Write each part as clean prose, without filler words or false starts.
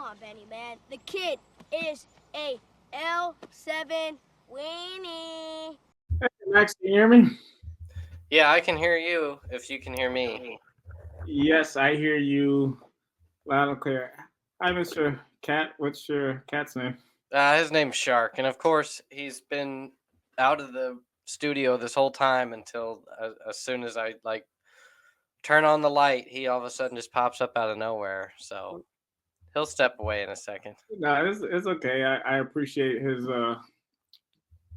on, Benny, man. The kid is a L7 Weenie. Hey, Max, can you hear me? Yeah, I can hear you if you can hear me. Yes, I hear you loud and clear. Hi, Mr. Cat. What's your cat's name? His name's Shark, and of course he's been out of the studio this whole time until as soon as I turn on the light, he all of a sudden just pops up out of nowhere. So he'll step away in a second. No, it's okay. I appreciate his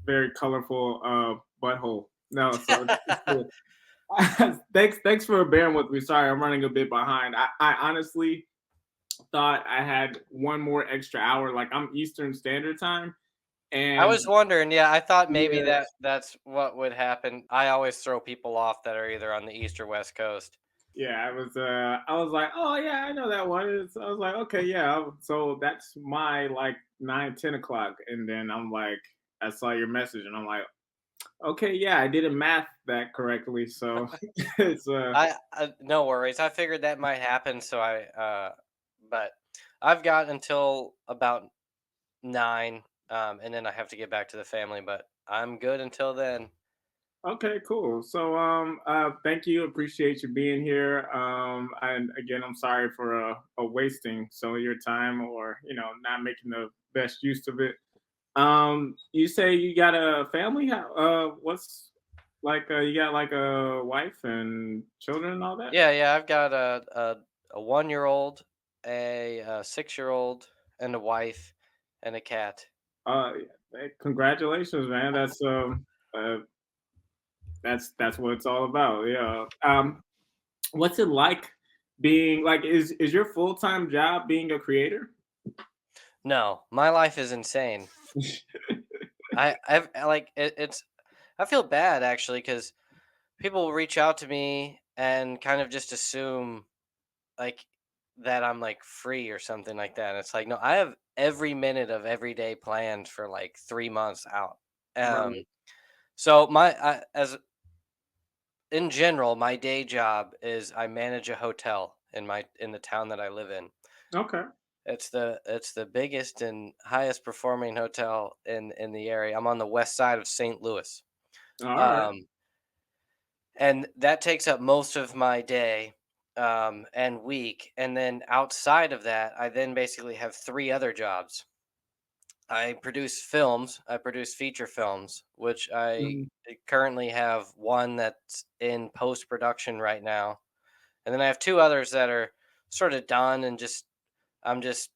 very colorful butthole. No, so it's cool. Thanks for bearing with me. Sorry, I'm running a bit behind. I honestly thought I had one more extra hour. Like I'm Eastern Standard Time, I and was wondering, yeah, I thought maybe yeah, that's what would happen. I always throw people off that are either on the East or West Coast. yeah, I was like, oh yeah, I know that one. I was like, okay, yeah. So that's my like 9, 10 o'clock, and then I'm like, I saw your message, and I'm like, okay, yeah, I didn't math that correctly, so it's I no worries. I figured that might happen, so but I've got until about 9, and then I have to get back to the family. But I'm good until then. okay, cool. So thank you, appreciate you being here. And again, I'm sorry for wasting some of your time or not making the best use of it. You say you got a family? What's like? You got like a wife and children and all that? Yeah. I've got a 1-year-old, a 6-year-old, and a wife, and a cat. Hey, congratulations, man. Uh, that's what it's all about. Yeah. What's it like being like? Is your full time job being a creator? No, my life is insane. I've like it's. I feel bad actually because people will reach out to me and kind of just assume like that I'm like free or something like that. And it's like, no, I have every minute of every day planned for like 3 months out. Um, Right. so as in general, my day job is I manage a hotel in the town that I live in. Okay. It's the biggest and highest performing hotel in the area. I'm on the west side of St. Louis. All right. Um, and that takes up most of my day and week. And then outside of that, I then basically have 3 other jobs. I produce films. I produce feature films, which I Mhm. currently have one that's in post production right now, and then I have 2 others that are sort of done, and I'm just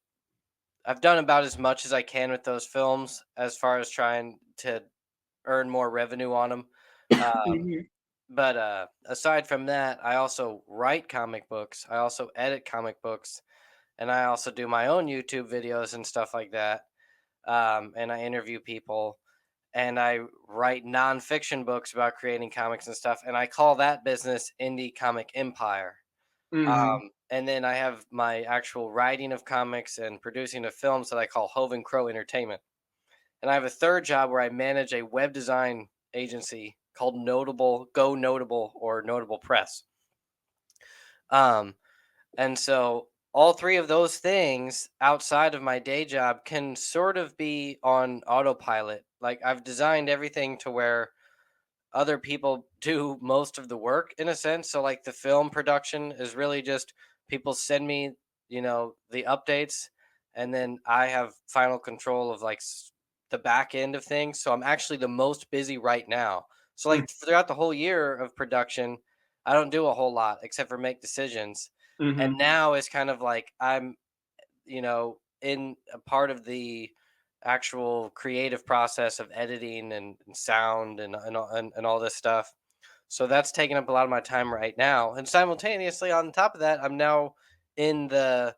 I've done about as much as I can with those films as far as trying to earn more revenue on them. Um, Mhm. but aside from that, I also write comic books. I also edit comic books, and I also do my own YouTube videos and stuff like that. And I interview people, and I write nonfiction books about creating comics and stuff. And I call that business Indie Comic Empire. Mhm. And then I have my actual writing of comics and producing of films that I call Hoven Crow Entertainment. And I have a third job where I manage a web design agency called Notable or Notable Press. Um, and so all 3 of those things outside of my day job can sort of be on autopilot. Like I've designed everything to where other people do most of the work in a sense. So like the film production is really just people send me, the updates, and then I have final control of like the back end of things. So I'm actually the most busy right now. So like throughout the whole year of production, I don't do a whole lot except for make decisions. And Mhm. now it's kind of like I'm, in a part of the actual creative process of editing and sound and all this stuff. So that's taking up a lot of my time right now. And simultaneously, on top of that, I'm now in the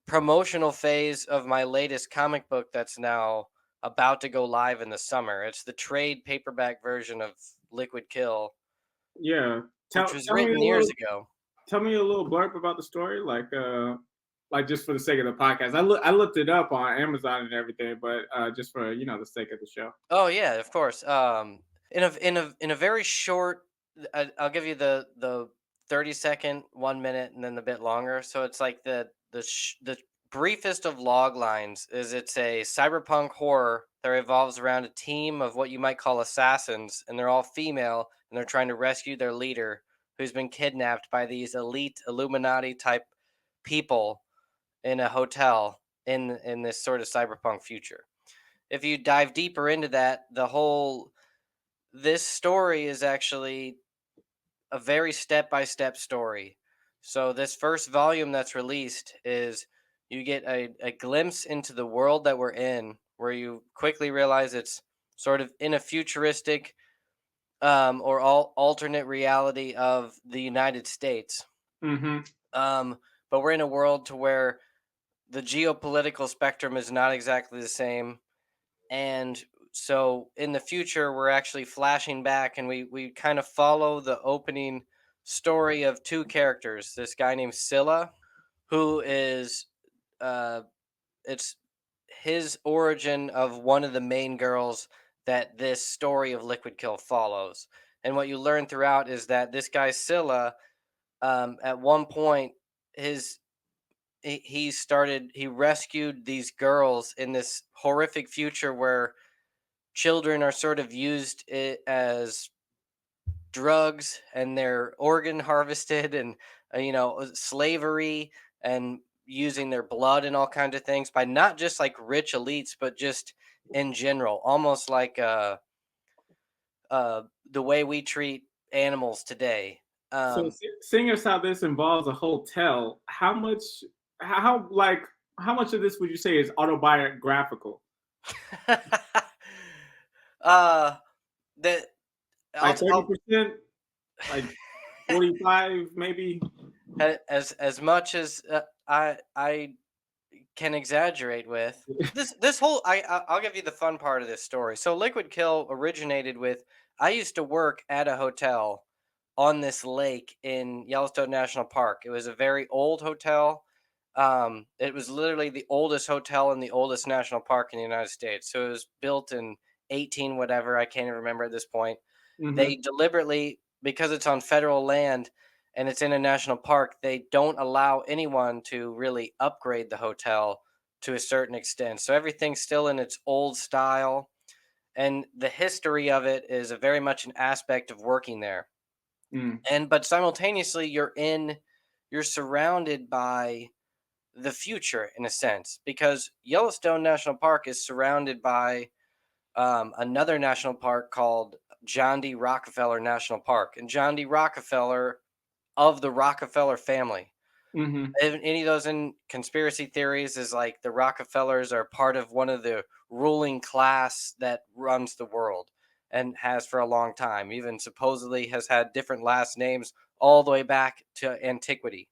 promotional phase of my latest comic book that's now about to go live in the summer. It's the trade paperback version of Liquid Kill, Yeah. which Tell was tell me written a years little ago. tell me a little blurb about the story, like just for the sake of the podcast. I looked it up on Amazon and everything, but just for the sake of the show. Oh yeah, of course. In a very short, I'll give you the 30-second, 1 minute, and then the bit longer. So it's like the briefest of log lines is it's a cyberpunk horror that revolves around a team of what you might call assassins, and they're all female, and they're trying to rescue their leader who's been kidnapped by these elite Illuminati type people in a hotel in this sort of cyberpunk future. If you dive deeper into that, this story is actually a very step-by-step story. So this first volume that's released is you get a glimpse into the world that we're in, where you quickly realize it's sort of in a futuristic or alternate reality of the United States. Mm-hmm. But we're in a world to where the geopolitical spectrum is not exactly the same. And so in the future, we're actually flashing back, and we kind of follow the opening story of two characters. This guy named Scylla, who is uh, it's his origin of one of the main girls that this story of Liquid Kill follows. And what you learn throughout is that this guy Scylla, at one point, his he rescued these girls in this horrific future where children are sort of used as drugs and they're organ harvested and slavery and using their blood and all kinds of things by not just like rich elites but just in general, almost like the way we treat animals today. So, um seeing as how this involves a hotel, how much of this would you say is autobiographical? uh that Like I'll 30%, like 45, maybe. as much as I can exaggerate with this whole I'll give you the fun part of this story. So Liquid Kill originated with, I used to work at a hotel on this lake in Yellowstone National Park. It was a very old hotel. It was literally the oldest hotel in the oldest national park in the United States. So it was built in 18 whatever, I can't even remember at this point. Mm-hmm. They deliberately, because it's on federal land and it's in a national park, they don't allow anyone to really upgrade the hotel to a certain extent. So everything's still in its old style. And the history of it is a very much an aspect of working there. Mm. But simultaneously you're surrounded by the future in a sense, because Yellowstone National Park is surrounded by another national park called John D. Rockefeller National Park. And John D. Rockefeller, of the Rockefeller family. Mm-hmm. Any of those in conspiracy theories is like the Rockefellers are part of one of the ruling class that runs the world and has for a long time, even supposedly has had different last names all the way back to antiquity.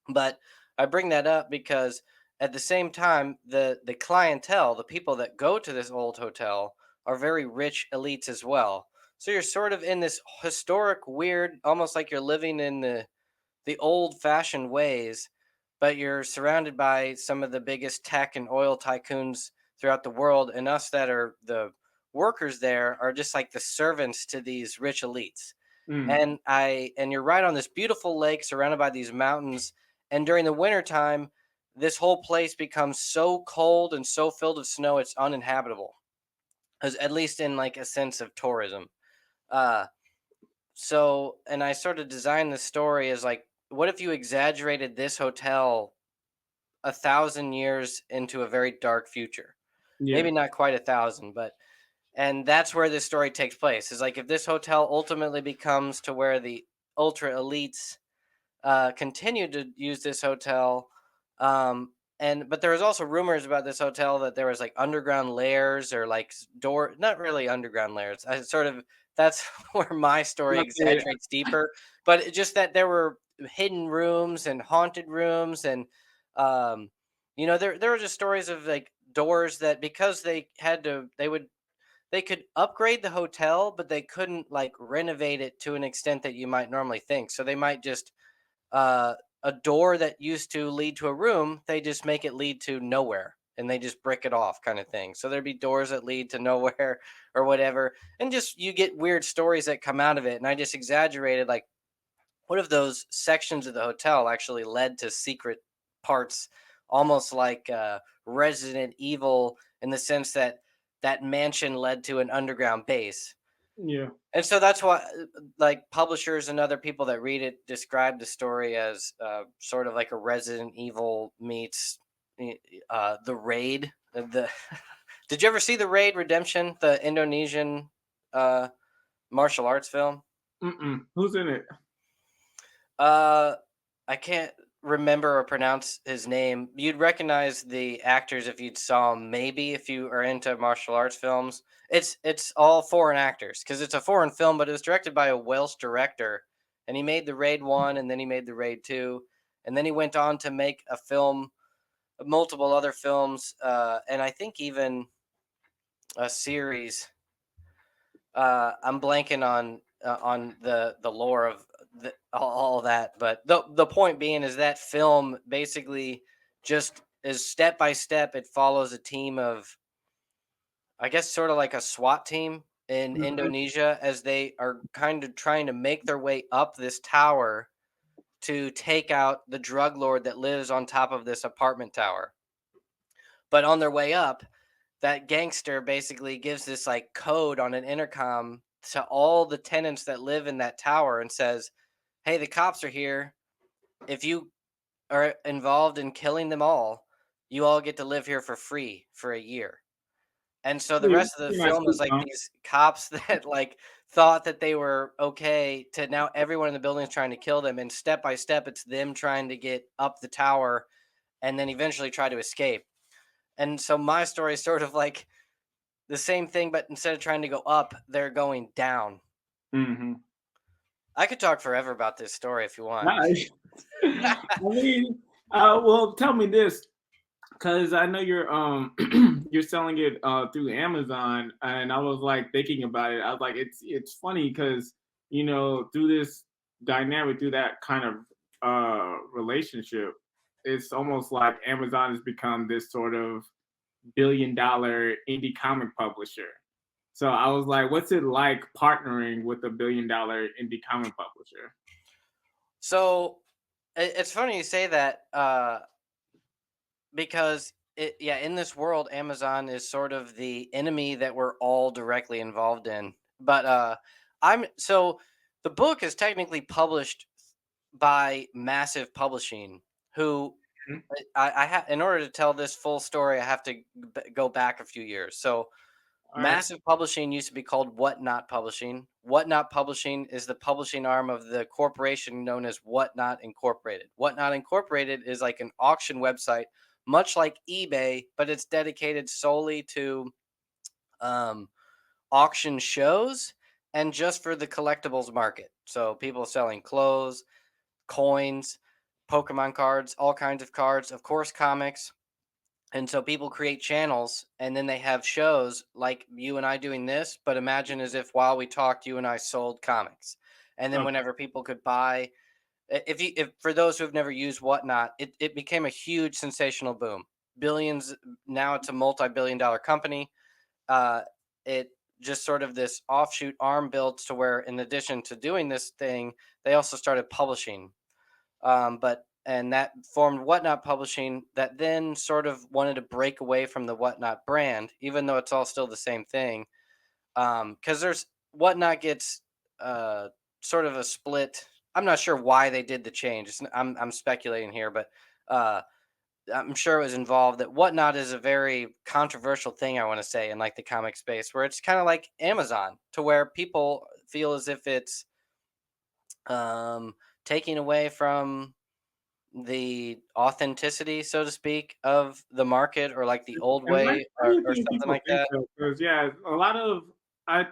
But I bring that up because at the same time, the clientele, the people that go to this old hotel, are very rich elites as well. So you're sort of in this historic, weird, almost like you're living in the old fashioned ways, but you're surrounded by some of the biggest tech and oil tycoons throughout the world. And us that are the workers there are just like the servants to these rich elites. Mm. And you're right on this beautiful lake surrounded by these mountains. And during the wintertime, this whole place becomes so cold and so filled with snow it's uninhabitable. As at least in like a sense of tourism. Uh and I sort of designed the story as like, what if you exaggerated this hotel 1,000 years into a very dark future? Yeah. Maybe not quite 1,000, but and that's where this story takes place. Is like if this hotel ultimately becomes to where the ultra elites continue to use this hotel. But there was also rumors about this hotel that there was like underground layers or like door, not really underground layers. I sort of that's where my story Okay. exaggerates deeper, but just that there were hidden rooms and haunted rooms, and um, there were just stories of like doors that because they could upgrade the hotel, but they couldn't like renovate it to an extent that you might normally think. So they might just uh, a door that used to lead to a room, they just make it lead to nowhere and they just brick it off kind of thing. So there'd be doors that lead to nowhere or whatever. And just you get weird stories that come out of it. And I just exaggerated like, what if those sections of the hotel actually led to secret parts almost like Resident Evil, in the sense that that mansion led to an underground base. Yeah. And so that's why, like, publishers and other people that read it describe the story as sort of like a Resident Evil meets the Raid. The Did you ever see the Raid Redemption, the Indonesian martial arts film? Who's in it? Uh, I can't remember or pronounce his name. You'd recognize the actors if you'd saw them, maybe, if you are into martial arts films. It's all foreign actors because it's a foreign film, but it was directed by a Welsh director, and he made the Raid 1, and then he made the Raid 2, and then he went on to make a film, multiple other films, and I think even a series. I'm blanking on the lore of all that, but the point being is that film basically just is step by step. It follows a team of, I guess, sort of like a SWAT team in Mhm. Indonesia, as they are kind of trying to make their way up this tower to take out the drug lord that lives on top of this apartment tower. But on their way up, that gangster basically gives this like code on an intercom to all the tenants that live in that tower and says, "Hey, the cops are here. If you are involved in killing them all, you all get to live here for free for a year." And so the Pretty, rest of the pretty much film is like dumb. these cops that like thought that they were okay, to now everyone in the building is trying to kill them, and step by step it's them trying to get up the tower and then eventually try to escape. And so my story is sort of like the same thing, but instead of trying to go up, they're going down. Mm-hmm. I could talk forever about this story if you want. Nice. I mean, well, tell me this, because I know you're you're selling it through Amazon, and I was like thinking about it. I was like, it's funny because through this dynamic, through that kind of relationship, it's almost like Amazon has become this sort of billion-dollar indie comic publisher. So I was like, what's it like partnering with a billion-dollar indie comic publisher? So it's funny you say that, because yeah, in this world, Amazon is sort of the enemy that we're all directly involved in. But I'm so the book is technically published by Massive Publishing, who Mhm. I have, in order to tell this full story, I have to go back a few years. So All right. Massive Publishing used to be called Whatnot Publishing. Whatnot Publishing is the publishing arm of the corporation known as Whatnot Incorporated. Whatnot Incorporated is like an auction website, much like eBay, but it's dedicated solely to um, auction shows and just for the collectibles market. So people selling clothes, coins, Pokemon cards, all kinds of cards, of course, comics. And so people create channels and then they have shows like you and I doing this, but imagine as if while we talked, you and I sold comics. And then Okay. whenever people could buy, if for those who have never used Whatnot, it became a huge sensational boom. Billions, now it's a multi-billion dollar company. Uh, it just sort of this offshoot arm builds to where, in addition to doing this thing, they also started publishing. But and that formed Whatnot Publishing, that then sort of wanted to break away from the Whatnot brand, even though it's all still the same thing. Because there's Whatnot gets sort of a split. I'm not sure why they did the change. I'm speculating here, but uh, I'm sure it was involved. That Whatnot is a very controversial thing, I want to say, in like the comic space, where it's kind of like Amazon, to where people feel as if it's um, taking away from the authenticity, so to speak, of the market, or like the old And way, why do you or think something people like think that. so? Because yeah, a lot of I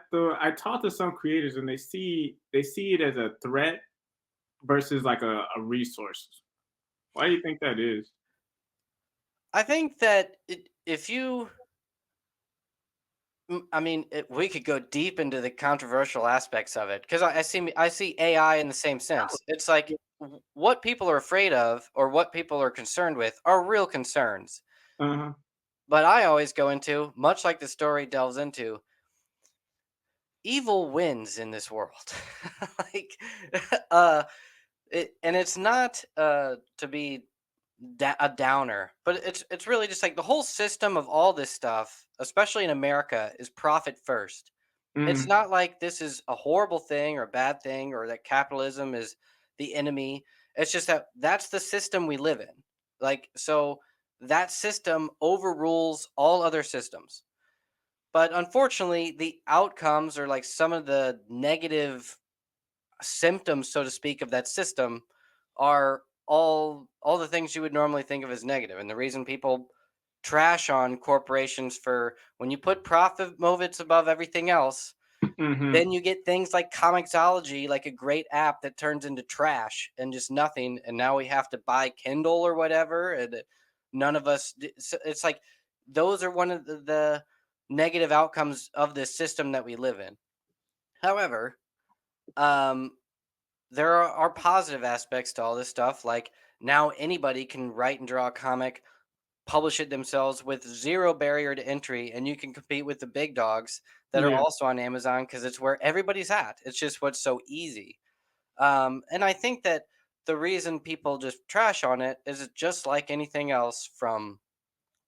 talk to some creators and they see it as a threat versus like a resource. Why do you think that is? I think that if you, I mean, we could go deep into the controversial aspects of it, because I see AI in the same sense. It's like what people are afraid of or what people are concerned with are real concerns. Uh-huh. But I always go into, much like the story delves into, evil wins in this world. Like, uh, and it's not to be a downer, but it's really just like the whole system of all this stuff, especially in America, is profit first. It's Mm, not like this is a horrible thing or a bad thing or that capitalism is the enemy. It's just that that's the system we live in. Like, so that system overrules all other systems. But unfortunately, the outcomes or like some of the negative symptoms, so to speak, of that system are all the things you would normally think of as negative. And the reason people trash on corporations for when you put profit motives above everything else, mm-hmm. then you get things like Comixology, like a great app that turns into trash and just nothing. And now we have to buy Kindle or whatever. And none of us, so it's like those are one of the negative outcomes of this system that we live in. However, um, there are positive aspects to all this stuff. Like now anybody can write and draw a comic, publish it themselves with zero barrier to entry, and you can compete with the big dogs that are Yeah. also on Amazon because it's where everybody's at. It's just what's so easy. And I think that the reason people just trash on it is it just like anything else from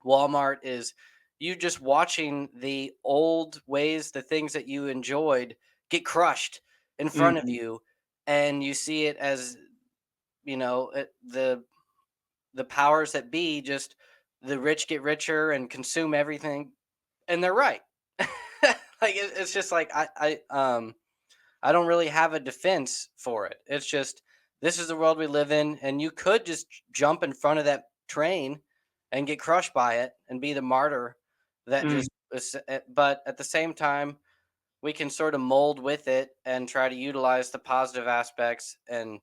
Walmart is you just watching the old ways, the things that you enjoyed get crushed in front of Mm-hmm. you, and you see it as the powers that be just the rich get richer and consume everything, and they're right. Like it's just like I don't really have a defense for it. It's just this is the world we live in, and you could just jump in front of that train and get crushed by it and be the martyr that Mm. just. But at the same time, we can sort of mold with it and try to utilize the positive aspects and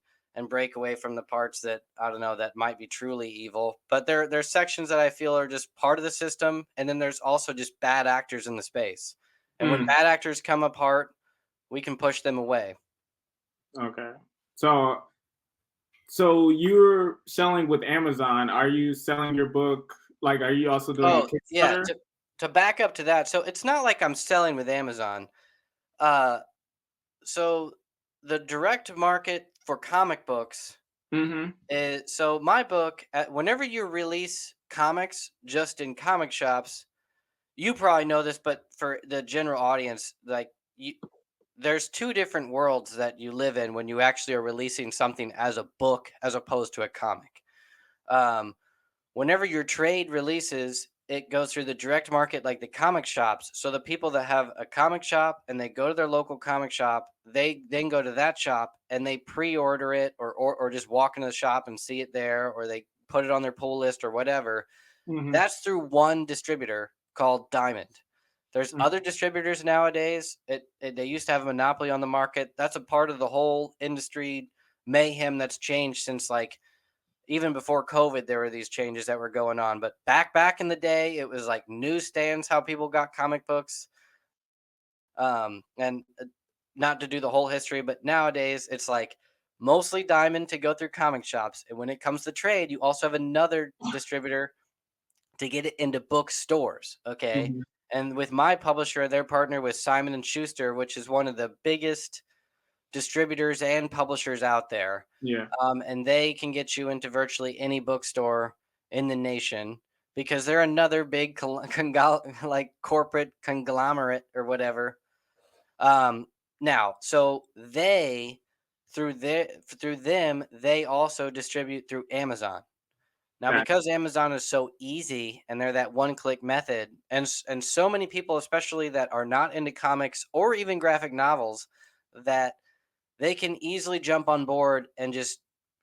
break away from the parts that I don't know that might be truly evil. But there's sections that I feel are just part of the system, and then there's also just bad actors in the space. And when Mm. bad actors come apart, we can push them away. Okay. So so you're selling with Amazon. Are you selling your book? Like, are you also doing a Oh yeah, Kickstarter? to back up to that, so it's not like I'm selling with Amazon. Uh, so the direct market for comic books. Mm-hmm. So my book, whenever you release comics just in comic shops, you probably know this, but for the general audience, like there's two different worlds that you live in when you actually are releasing something as a book as opposed to a comic. Um, Whenever your trade releases, it goes through the direct market, like the comic shops. So the people that have a comic shop and they go to their local comic shop, they then go to that shop and they pre-order it or just walk into the shop and see it there, or they put it on their pull list or whatever. Mm-hmm. That's through one distributor called Diamond. There's other distributors nowadays. They used to have a monopoly on the market. That's a part of the whole industry mayhem that's changed since like even before COVID, there were these changes that were going on. But back in the day, it was like newsstands how people got comic books. And not to do the whole history, but nowadays it's like mostly Diamond to go through comic shops. And when it comes to trade, you also have another distributor to get it into bookstores. Okay. Mm-hmm. And with my publisher, they're partnered with Simon and Schuster, which is one of the biggest distributors and publishers out there. Yeah. And they can get you into virtually any bookstore in the nation because they're another big like corporate conglomerate or whatever. Now, so they through them they also distribute through Amazon. Now, Got because Amazon is so easy and they're that one-click method, and so many people, especially that are not into comics or even graphic novels, that they can easily jump on board and just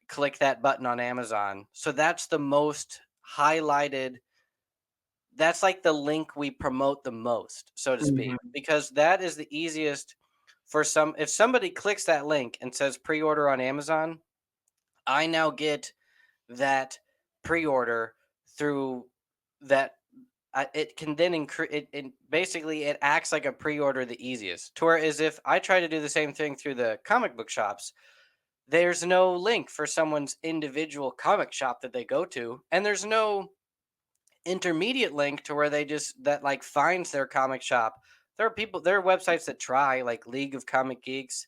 click that button on Amazon. So that's the most highlighted. That's like the link we promote the most, so to speak, Mhm. because that is the easiest for some. If somebody clicks that link and says pre order on Amazon, I now get that pre order through that. It can then increase it basically it acts like a pre-order the easiest to whereas if I try to do the same thing through the comic book shops, there's no link for someone's individual comic shop that they go to, and there's no intermediate link to where they just that like finds their comic shop. There are websites that try like League of Comic Geeks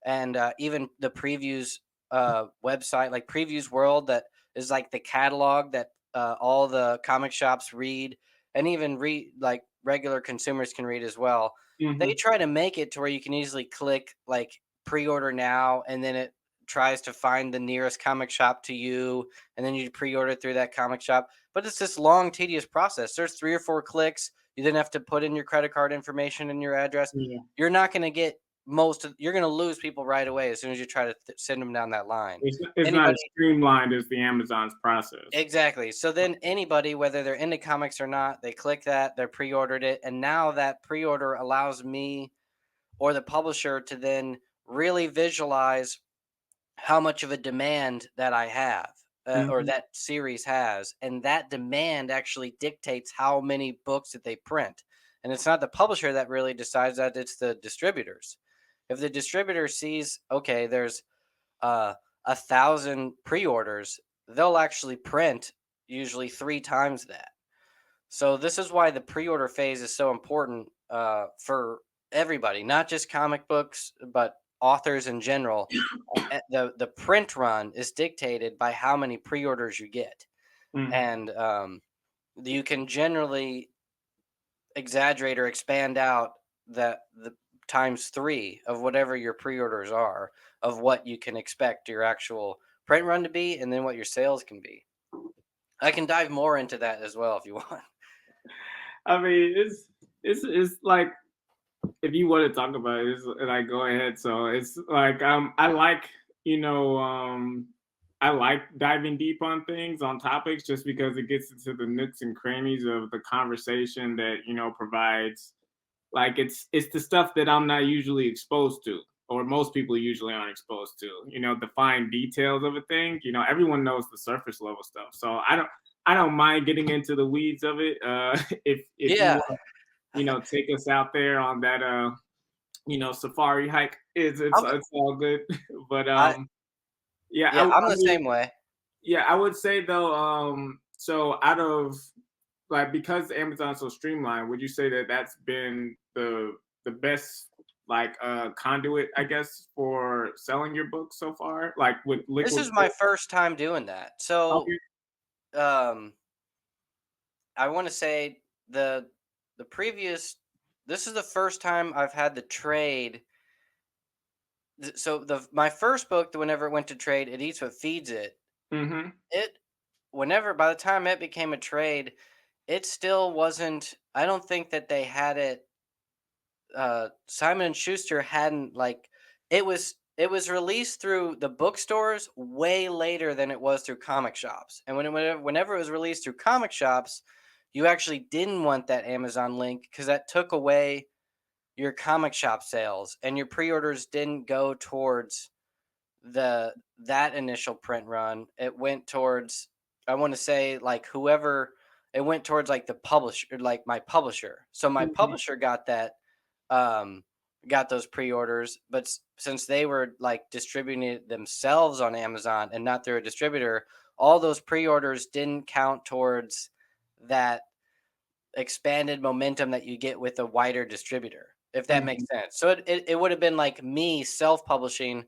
and even the previews website like Previews World that is like the catalog that all the comic shops read, and even read like regular consumers can read as well. They Hmm. try to make it to where you can easily click like pre-order now, and then it tries to find the nearest comic shop to you, and then you pre-order through that comic shop. But it's this long, tedious process. There's 3 or 4 clicks. You then have to put in your credit card information and your address. Yeah. You're not going to get you're going to lose people right away as soon as you try to send them down that line. It's not Anybody as streamlined as the Amazon's process. Exactly. So then anybody, whether they're into comics or not, they click that, they're pre-ordered it, and now that pre-order allows me or the publisher to then really visualize how much of a demand that I have, or Hmm. that series has, and that demand actually dictates how many books that they print. And it's not the publisher that really decides that; it's the distributors. If the distributor sees, okay, there's uh, 1,000 pre-orders, they'll actually print usually 3 times that. So this is why the pre-order phase is so important for everybody, not just comic books, but authors in general. The print run is dictated by how many pre-orders you get, Hmm. and you can generally exaggerate or expand out the times 3 of whatever your pre-orders are, of what you can expect your actual print run to be, and then what your sales can be. I can dive more into that as well if you want. I mean, it's like if you want to talk about it, it's like go ahead. So it's like I like you know I like diving deep on things on topics just because it gets into the nooks and crannies of the conversation that provides like it's the stuff that I'm not usually exposed to or most people usually aren't exposed to. The fine details of a thing. Everyone knows the surface level stuff. So I don't mind getting into the weeds of it. If you Yeah. want take us out there on that safari hike. It's all good. But I yeah, Yeah, I'm I the mean, same way. yeah, I would say though, so out of like because Amazon's so streamlined, would you say that that's been the best like conduit, I guess, for selling your book so far? Like with This liquid is my first time doing that. So, okay. um, I want to say the previous this is the first time I've had the trade. So the my first book, whenever it went to trade, It Eats What Feeds It. Mm-hmm. It Whenever by the time it became a trade, it still wasn't. I don't think that they had it. Simon and Schuster hadn't like it was released through the bookstores way later than it was through comic shops. And whenever it was released through comic shops, you actually didn't want that Amazon link because that took away your comic shop sales, and your pre-orders didn't go towards that initial print run. It went towards, I want to say, like whoever, it went towards like the publisher, like my publisher. So my Mm-hmm. publisher um got those pre-orders, but since they were like distributing it themselves on Amazon and not through a distributor, all those pre-orders didn't count towards that expanded momentum that you get with a wider distributor, if that makes Mm-hmm. sense. So it would have been like me self-publishing.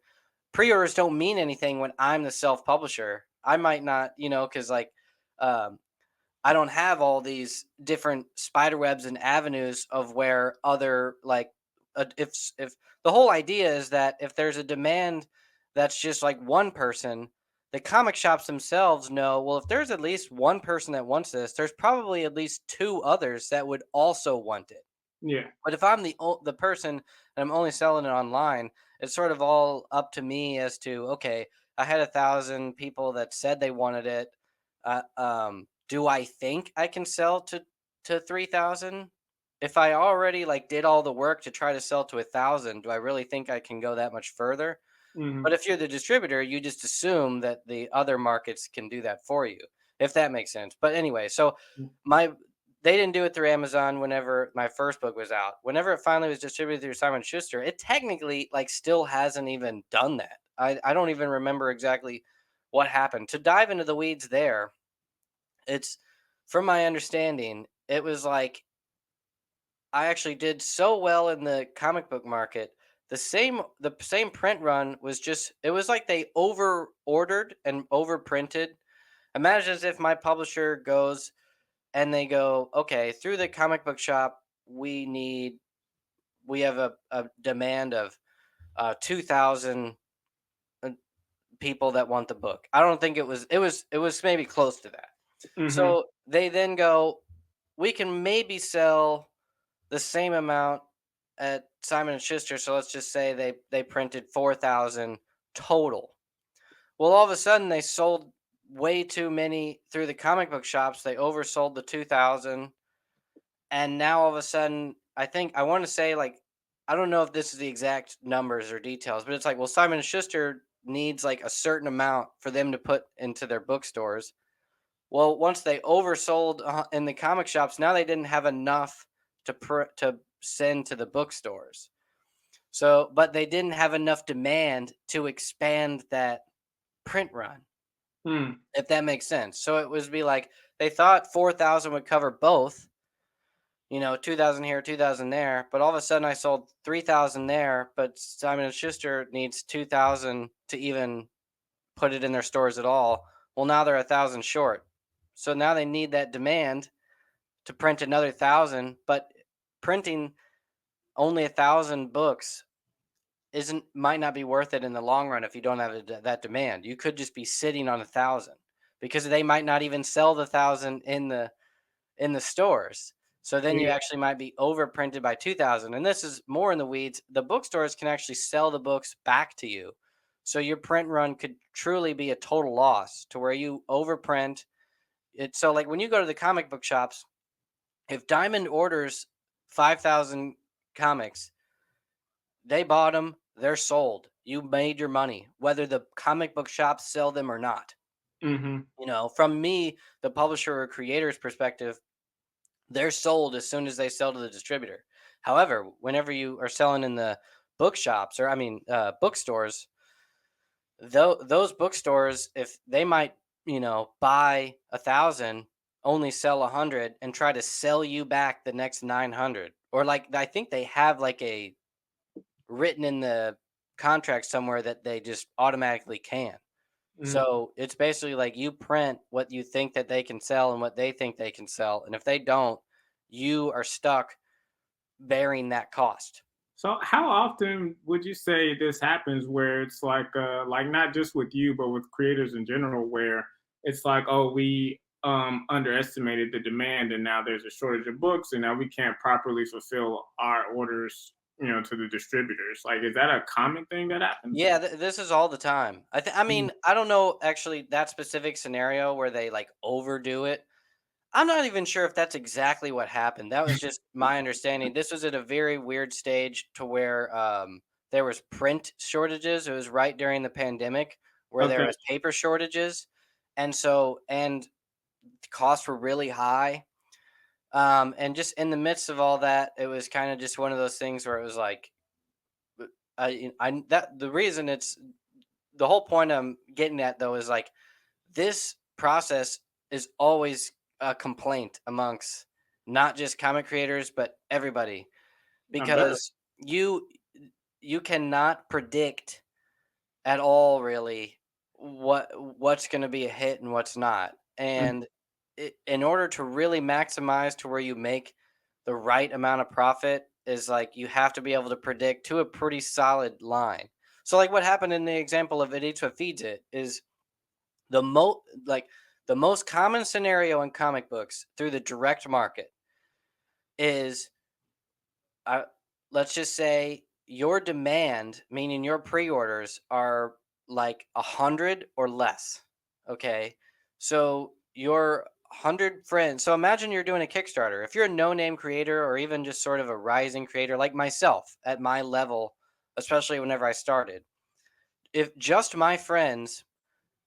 Pre-orders don't mean anything when I'm the self-publisher. I might not, because like um, I don't have all these different spider webs and avenues of where other like if the whole idea is that if there's a demand that's just like one person, the comic shops themselves know, well, if there's at least one person that wants this, there's probably at least two others that would also want it. Yeah. But if I'm the person and I'm only selling it online, it's sort of all up to me as to, okay, I had 1,000 people that said they wanted it. Do I think I can sell to 3,000? If I already like did all the work to try to sell to 1,000, do I really think I can go that much further? Mm-hmm. But if you're the distributor, you just assume that the other markets can do that for you, if that makes sense. But anyway, so my they didn't do it through Amazon whenever my first book was out. Whenever it finally was distributed through Simon Schuster, it technically like still hasn't even done that. I don't even remember exactly what happened. To dive into the weeds there, it's from my understanding, it was like I actually did so well in the comic book market. The same print run was just, it was like they over ordered and over printed Imagine as if my publisher goes and they go, okay, through the comic book shop, we have a demand of 2,000 people that want the book. I don't think it was maybe close to that. Mm-hmm. So they then go, we can maybe sell the same amount at Simon and Schuster. So let's just say they printed 4,000 total. Well, all of a sudden they sold way too many through the comic book shops. They oversold the 2,000, and now all of a sudden, I want to say, like, I don't know if this is the exact numbers or details, but it's like, well, Simon and Schuster needs like a certain amount for them to put into their bookstores. Well, once they oversold in the comic shops, now they didn't have enough to send to the bookstores. So, but they didn't have enough demand to expand that print run, Mm. if that makes sense. So it was be like they thought 4,000 would cover both, 2,000 here, 2,000 there, but all of a sudden I sold 3,000 there, but Simon and Schuster needs 2,000 to even put it in their stores at all. Well, now they're 1,000 short. So now they need that demand to print another 1,000, but printing only 1,000 books might not be worth it in the long run if you don't have that demand. You could just be sitting on 1,000 because they might not even sell the 1,000 in the stores. So then you Yeah. actually might be overprinted by 2,000. And this is more in the weeds. The bookstores can actually sell the books back to you. So your print run could truly be a total loss to where you overprint it. So like when you go to the comic book shops, if Diamond orders 5,000 comics, they bought them, they're sold. You made your money, whether the comic book shops sell them or not. Mm-hmm. From me, the publisher or creator's perspective, they're sold as soon as they sell to the distributor. However, whenever you are selling in the bookshops, or I mean, bookstores, those bookstores, if they might, buy 1,000, only sell 100, and try to sell you back the next 900, or like I think they have like a written in the contract somewhere that they just automatically can. Mm. So it's basically like you print what you think that they can sell and what they think they can sell. And if they don't, you are stuck bearing that cost. So how often would you say this happens where it's like not just with you but with creators in general, where it's like, oh, we underestimated the demand and now there's a shortage of books and now we can't properly fulfill our orders, to the distributors. Like, is that a common thing that happens? Yeah, this is all the time. I Mm. mean, I don't know actually that specific scenario where they like overdo it. I'm not even sure if that's exactly what happened. That was just my understanding. This was at a very weird stage to where there was print shortages. It was right during the pandemic where there Okay. was paper shortages, and costs were really high. And just in the midst of all that, it was kind of just one of those things where it was like, that the reason it's the whole point I'm getting at though is like this process is always a complaint amongst not just comic creators but everybody, I bet. because you cannot predict at all really what's going to be a hit and what's not. Mm. And in order to really maximize to where you make the right amount of profit is like you have to be able to predict to a pretty solid line. So like what happened in the example of It Eats What Feeds It is the the most common scenario in comic books through the direct market is, uh, let's just say your demand, meaning your pre-orders, are like 100 or less. Okay, so your 100 friends. So imagine you're doing a Kickstarter. If you're a no-name creator or even just sort of a rising creator like myself at my level, especially whenever I started, if just my friends,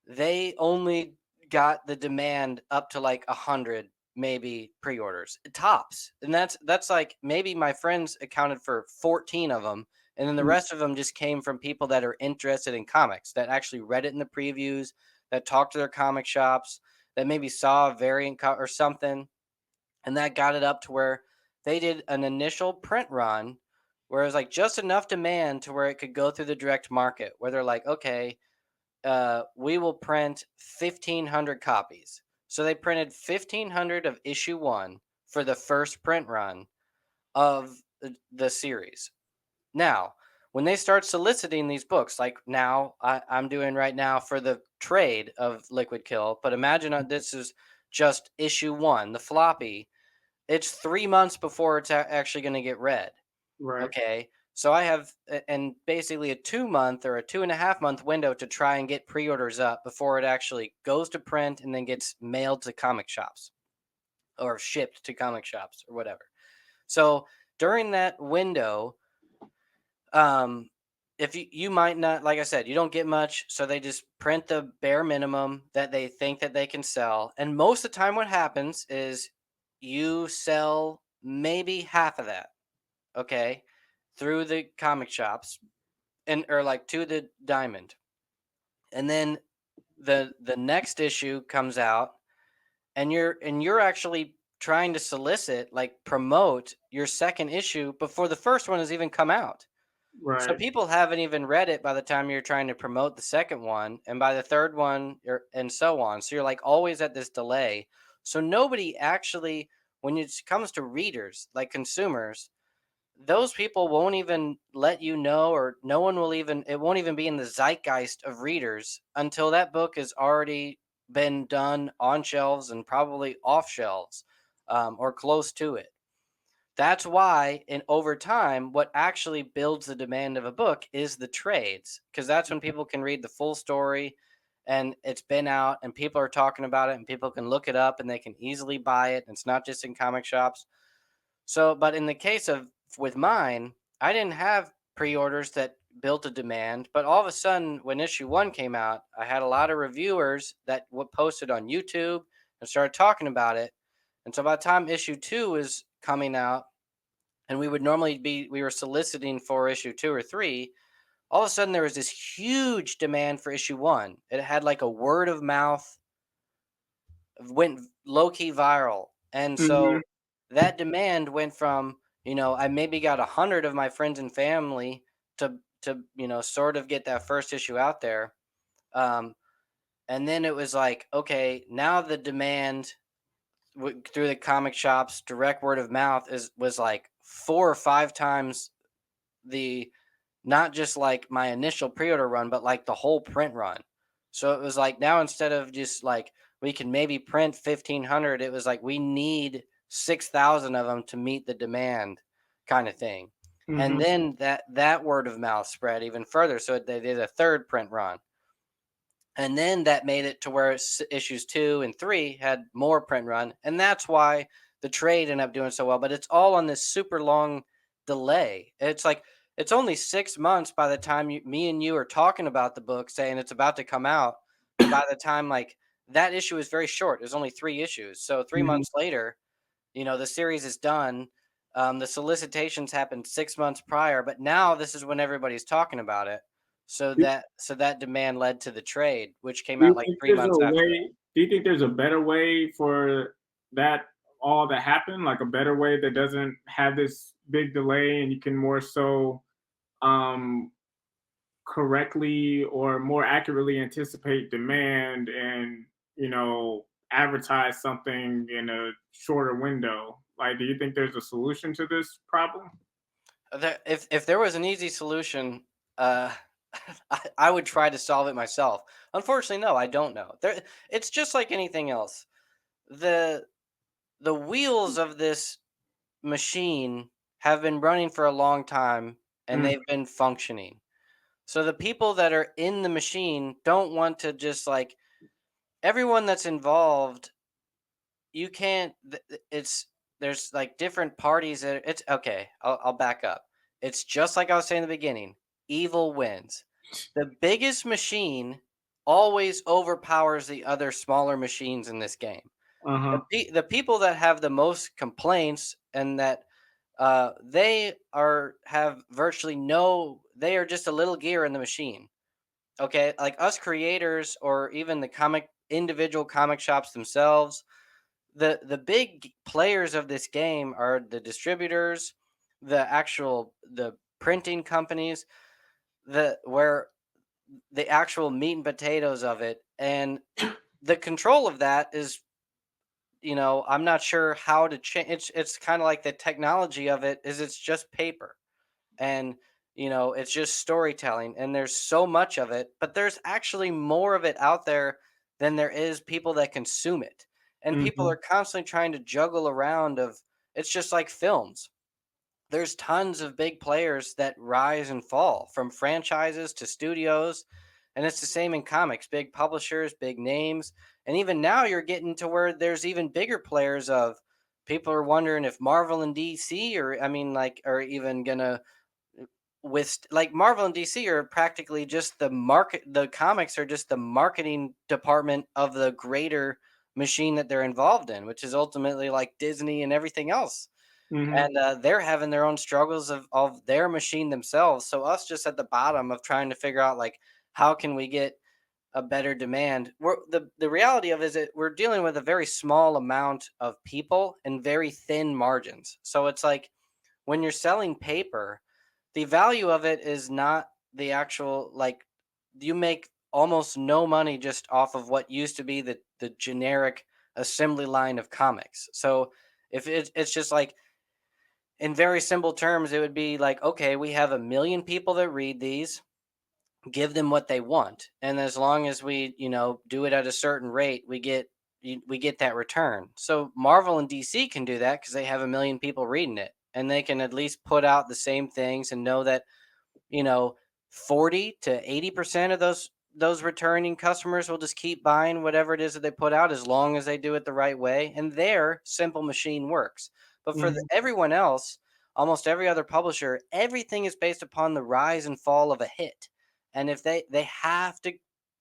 they only got the demand up to like 100 maybe pre-orders tops, and that's like maybe my friends accounted for 14 of them, and then the Mm. rest of them just came from people that are interested in comics, that actually read it in the previews, that talked to their comic shops, that maybe saw a variant or something, and that got it up to where they did an initial print run where it was like just enough demand to where it could go through the direct market, where they're like, okay, we will print 1,500 copies. So they printed 1,500 of issue 1 for the first print run of the series. Now, when they start soliciting these books, like now I'm doing right now for the trade of Liquid Kill, but imagine this is just issue 1, the floppy. It's 3 months before it's actually going to get read. Right. Okay. So I have, and basically a 2-month or a 2.5-month window to try and get pre-orders up before it actually goes to print and then gets mailed to comic shops or shipped to comic shops or whatever. So during that window, if you might not, like I said, you don't get much, so they just print the bare minimum that they think that they can sell. And most of the time what happens is you sell maybe half of that, okay, through the comic shops and or like to the diamond. And then the next issue comes out and you're actually trying to solicit, like promote your second issue before the first one has even come out. So Right. people haven't even read it by the time you're trying to promote the second one, and by the third one, and so on. So you're like always at this delay. So nobody actually, when it comes to readers, like consumers, those people won't even let you know, or no one will even, it won't even be in the zeitgeist of readers until that book has already been done on shelves and probably off shelves, or close to it. That's why, in over time, what actually builds the demand of a book is the trades, because that's when people can read the full story and it's been out and people are talking about it and people can look it up and they can easily buy it. It's not just in comic shops. So, but in the case of with mine, I didn't have pre-orders that built a demand, but all of a sudden when issue 1 came out, I had a lot of reviewers that posted on YouTube and started talking about it. And so by the time issue 2 was coming out, and we were soliciting for issue 2 or 3, all of a sudden there was this huge demand for issue 1. It had like a word of mouth, went low key viral. And Mm-hmm. so that demand went from, I maybe got 100 of my friends and family to sort of get that first issue out there. And then it was like, okay, now the demand through the comic shops, direct word of mouth was like 4 or 5 times the, not just like my initial pre-order run, but like the whole print run. So it was like now instead of just like we can maybe print 1,500, it was like we need 6,000 of them to meet the demand, kind of thing. And Mm-hmm. then that word of mouth spread even further. So they did a third print run. And then that made it to where issues 2 and 3 had more print run. And that's why the trade ended up doing so well. But it's all on this super long delay. It's like, it's only 6 months by the time me and you are talking about the book, saying it's about to come out. And by the time, like, that issue is very short. There's only 3 issues. So 3 Mm-hmm. months later, the series is done. The solicitations happened 6 months prior, but now this is when everybody's talking about it. So that demand led to the trade, which came Do out you like think 3 there's a months after that. way? Do you think there's a better way for that all to happen? Like a better way that doesn't have this big delay, and you can more so um, correctly or more accurately anticipate demand, and advertise something in a shorter window. Like, do you think there's a solution to this problem? If there was an easy solution, uh, I would try to solve it myself. Unfortunately, no, I don't know. It's just like anything else. The the wheels of this machine have been running for a long time and Mm, they've been functioning. So the people that are in the machine don't want to just like everyone that's involved. You can't. It's there's like different parties that it's okay. I'll back up. It's just like I was saying in the beginning. Evil wins. The biggest machine always overpowers the other smaller machines in this game. uh-huh. The people that have the most complaints and that they are have virtually no, they are just a little gear in the machine. Okay, like us creators or even the individual comic shops themselves, the big players of this game are the distributors, the printing companies, the where the actual meat and potatoes of it. And the control of that is, I'm not sure how to change. It's kind of like the technology of it is it's just paper, and it's just storytelling, and there's so much of it, but there's actually more of it out there than there is people that consume it. And people Mm-hmm. are constantly trying to juggle around of it's just like films. There's tons of big players that rise and fall from franchises to studios. And it's the same in comics, big publishers, big names. And even now you're getting to where there's even bigger players of people are wondering if Marvel and DC or I mean like are even gonna with like Marvel and DC are practically just the comics are just the marketing department of the greater machine that they're involved in, which is ultimately like Disney and everything else. Mm-hmm. And they're having their own struggles of their machine themselves. So us just at the bottom of trying to figure out like how can we get a better demand. The reality of it is that we're dealing with a very small amount of people and very thin margins. So it's like when you're selling paper, the value of it is not the actual like you make almost no money just off of what used to be the generic assembly line of comics. So if it's just like in very simple terms, it would be like, okay, we have 1 million people that read these, give them what they want. And as long as we, do it at a certain rate, we get that return. So Marvel and DC can do that because they have 1 million people reading it. And they can at least put out the same things and know that, you know, 40 to 80% of those returning customers will just keep buying whatever it is that they put out as long as they do it the right way and their simple machine works. But for Mm-hmm. everyone else, almost every other publisher, everything is based upon the rise and fall of a hit. And if they have to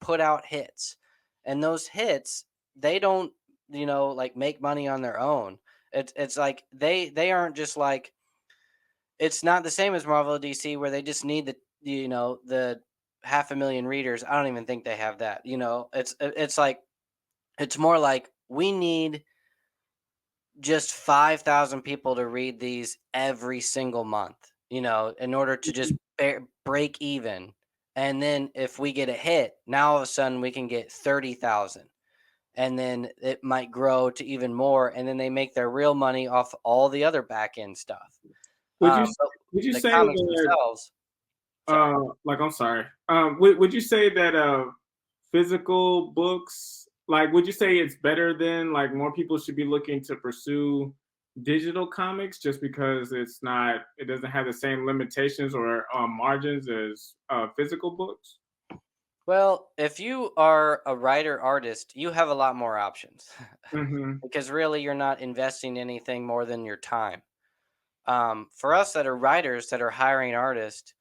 put out hits, and those hits, they don't, like make money on their own. It's like they aren't just like it's not the same as Marvel or DC where they just need the half a million readers. I don't even think they have that. It's like it's more like we need just 5,000 people to read these every single month, in order to just break even. And then if we get a hit, now all of a sudden we can get 30,000. And then it might grow to even more. And then they make their real money off all the other back end stuff. Would you But would you the say comics that themselves, sorry. like I'm sorry. Would you say that physical books, like would you say it's better than like more people should be looking to pursue digital comics just because it doesn't have the same limitations or margins as physical books? Well, if you are a writer artist, you have a lot more options Mm-hmm. because really you're not investing anything more than your time. For us that are writers that are hiring artists,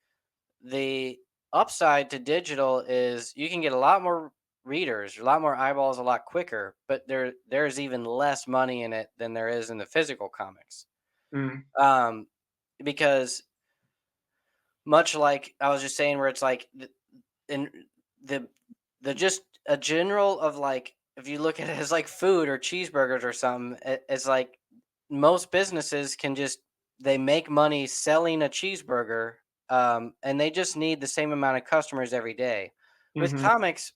the upside to digital is you can get a lot more readers, a lot more eyeballs a lot quicker, but there's even less money in it than there is in the physical comics. Mm-hmm. Um, because much like I was just saying, where it's like in the just a general of like if you look at it as like food or cheeseburgers or something, it's like most businesses can just they make money selling a cheeseburger, and they just need the same amount of customers every day. With Mm-hmm. comics,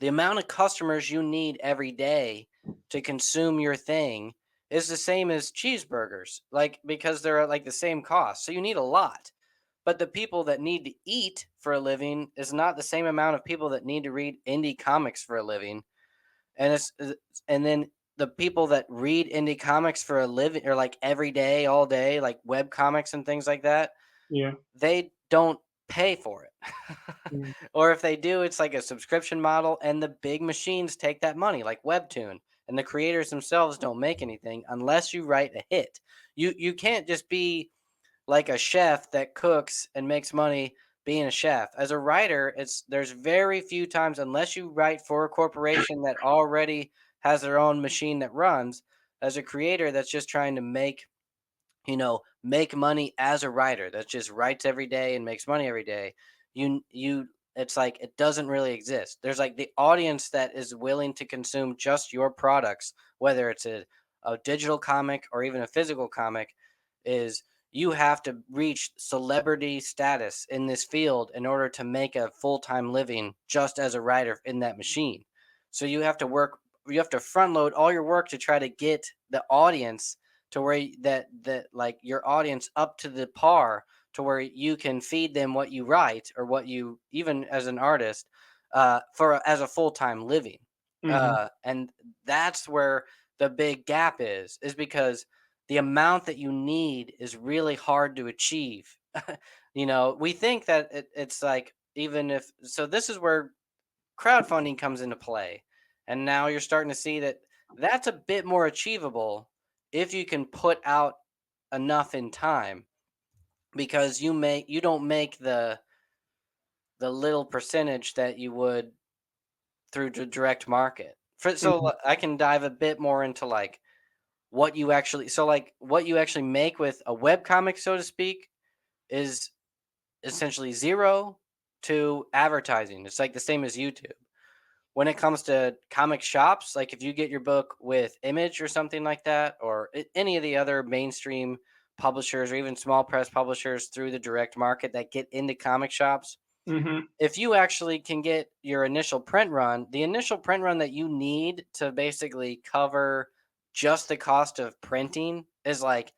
the amount of customers you need every day to consume your thing is the same as cheeseburgers, like because they're at like the same cost. So you need a lot. But the people that need to eat for a living is not the same amount of people that need to read indie comics for a living. And and then the people that read indie comics for a living or like every day, all day, like web comics and things like that, Yeah. they don't pay for it. Mm-hmm. Or if they do, it's like a subscription model, and the big machines take that money, like Webtoon. And the creators themselves don't make anything unless you write a hit. You can't just be like a chef that cooks and makes money being a chef. As a writer, there's very few times unless you write for a corporation that already has their own machine that runs. As a creator that's just trying to make money as a writer that just writes every day and makes money every day. You it's like it doesn't really exist. There's like the audience that is willing to consume just your products, whether it's a digital comic or even a physical comic, is you have to reach celebrity status in this field in order to make a full-time living just as a writer in that machine. So you have to front load all your work to try to get the audience to where that like your audience up to the par to where you can feed them what you write or what you even as an artist for as a full-time living. Mm-hmm. And that's where the big gap is because the amount that you need is really hard to achieve. We think that it's like, even if so, this is where crowdfunding comes into play. And now you're starting to see that that's a bit more achievable if you can put out enough in time, because you don't make the little percentage that you would through the direct market. Mm-hmm. I can dive a bit more into like what you actually make with a web comic, so to speak, is essentially zero to advertising. It's like the same as YouTube. When it comes to comic shops, like if you get your book with Image or something like that, or any of the other mainstream publishers or even small press publishers through the direct market that get into comic shops, Mm-hmm. if you actually can get your initial print run, the initial print run that you need to basically cover just the cost of printing is like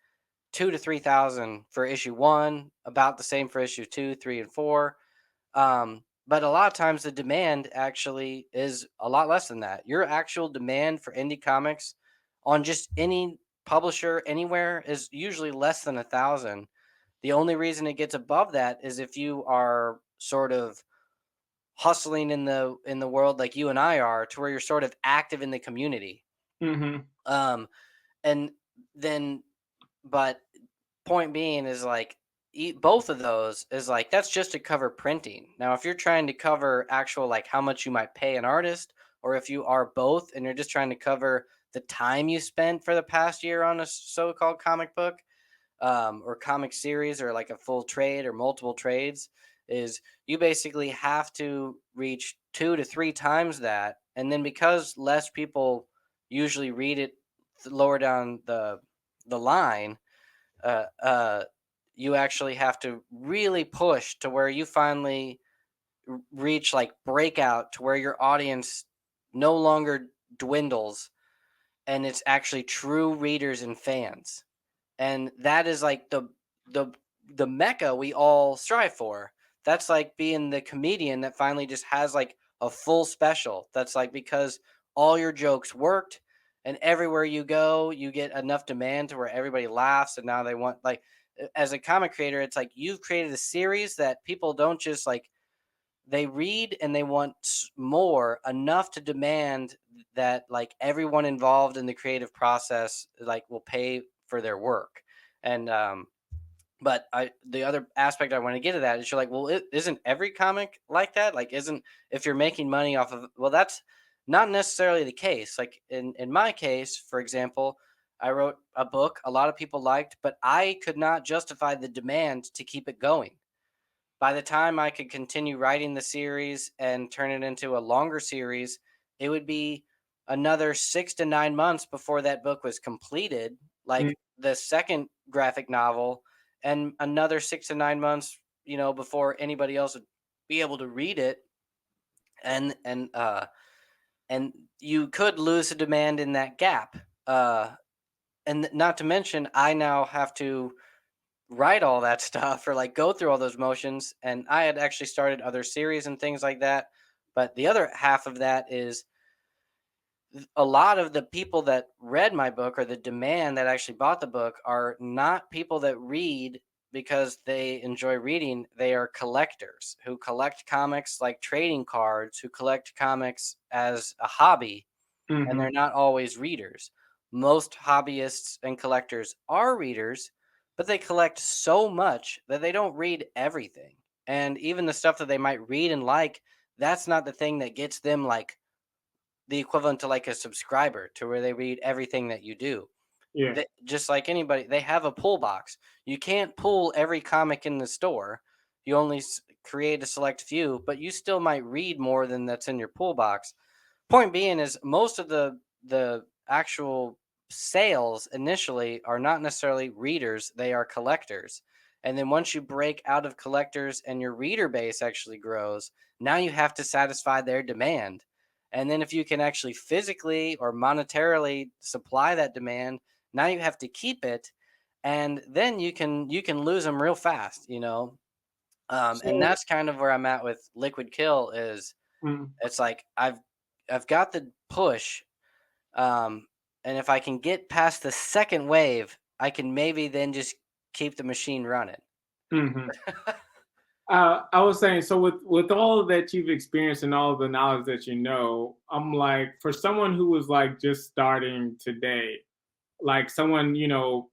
2 to 3 thousand for issue one, about the same for issue two, three, and four. But a lot of times the demand actually is a lot less than that. Your actual demand for indie comics on just any publisher anywhere is usually less than 1,000. The only reason it gets above that is if you are sort of hustling in the world like you and I are, to where you're sort of active in the community. Mm-hmm. Um, and then, but point being is like both of those is like that's just to cover printing. Now, if you're trying to cover actual like how much you might pay an artist, or if you are both and you're just trying to cover the time you spent for the past year on a so-called comic book, or comic series, or like a full trade or multiple trades, is you basically have to reach 2 to 3 times that. And then because less people usually read it lower down the line, uh, uh, you actually have to really push to where you finally reach like breakout to where your audience no longer dwindles and it's actually true readers and fans. And that is like the the mecca we all strive for. That's like being the comedian that finally just has like a full special. That's like because all your jokes worked, and everywhere you go you get enough demand to where everybody laughs, and now they want like, as a comic creator, it's like you've created a series that people don't just like, they read and they want more, enough to demand that like everyone involved in the creative process like will pay for their work. And but the other aspect I want to get to that is, you're like, well, isn't every comic like that? Like, isn't, if you're making money off of, well, that's not necessarily the case. Like in my case, for example, I wrote a book a lot of people liked, but I could not justify the demand to keep it going. By the time I could continue writing the series and turn it into a longer series, it would be another 6 to 9 months before that book was completed, like the second graphic novel, and another 6 to 9 months, before anybody else would be able to read it. And you could lose the demand in that gap. And not to mention, I now have to write all that stuff or like go through all those motions. And I had actually started other series and things like that. But the other half of that is a lot of the people that read my book, or the demand that actually bought the book, are not people that read because they enjoy reading. They are collectors who collect comics like trading cards, who collect comics as a hobby, and Mm-hmm. they're not always readers. Most hobbyists and collectors are readers, but they collect so much that they don't read everything. And even the stuff that they might read and like, that's not the thing that gets them like the equivalent to like a subscriber, to where they read everything that you do. Yeah. Just like anybody, they have a pull box. You can't pull every comic in the store. You only create a select few, but you still might read more than that's in your pull box. Point being is, most of the actual sales initially are not necessarily readers, they are collectors. And then once you break out of collectors and your reader base actually grows, now you have to satisfy their demand. And then if you can actually physically or monetarily supply that demand, now you have to keep it, and then you can lose them real fast, and So, that's kind of where I'm at with Liquid Kill. Is mm, it's like I've got the push, um, and if I can get past the second wave, I can maybe then just keep the machine running. mhm. I was saying, so with all that you've experienced and all the knowledge that you know, I'm like, for someone who was like just starting today, like someone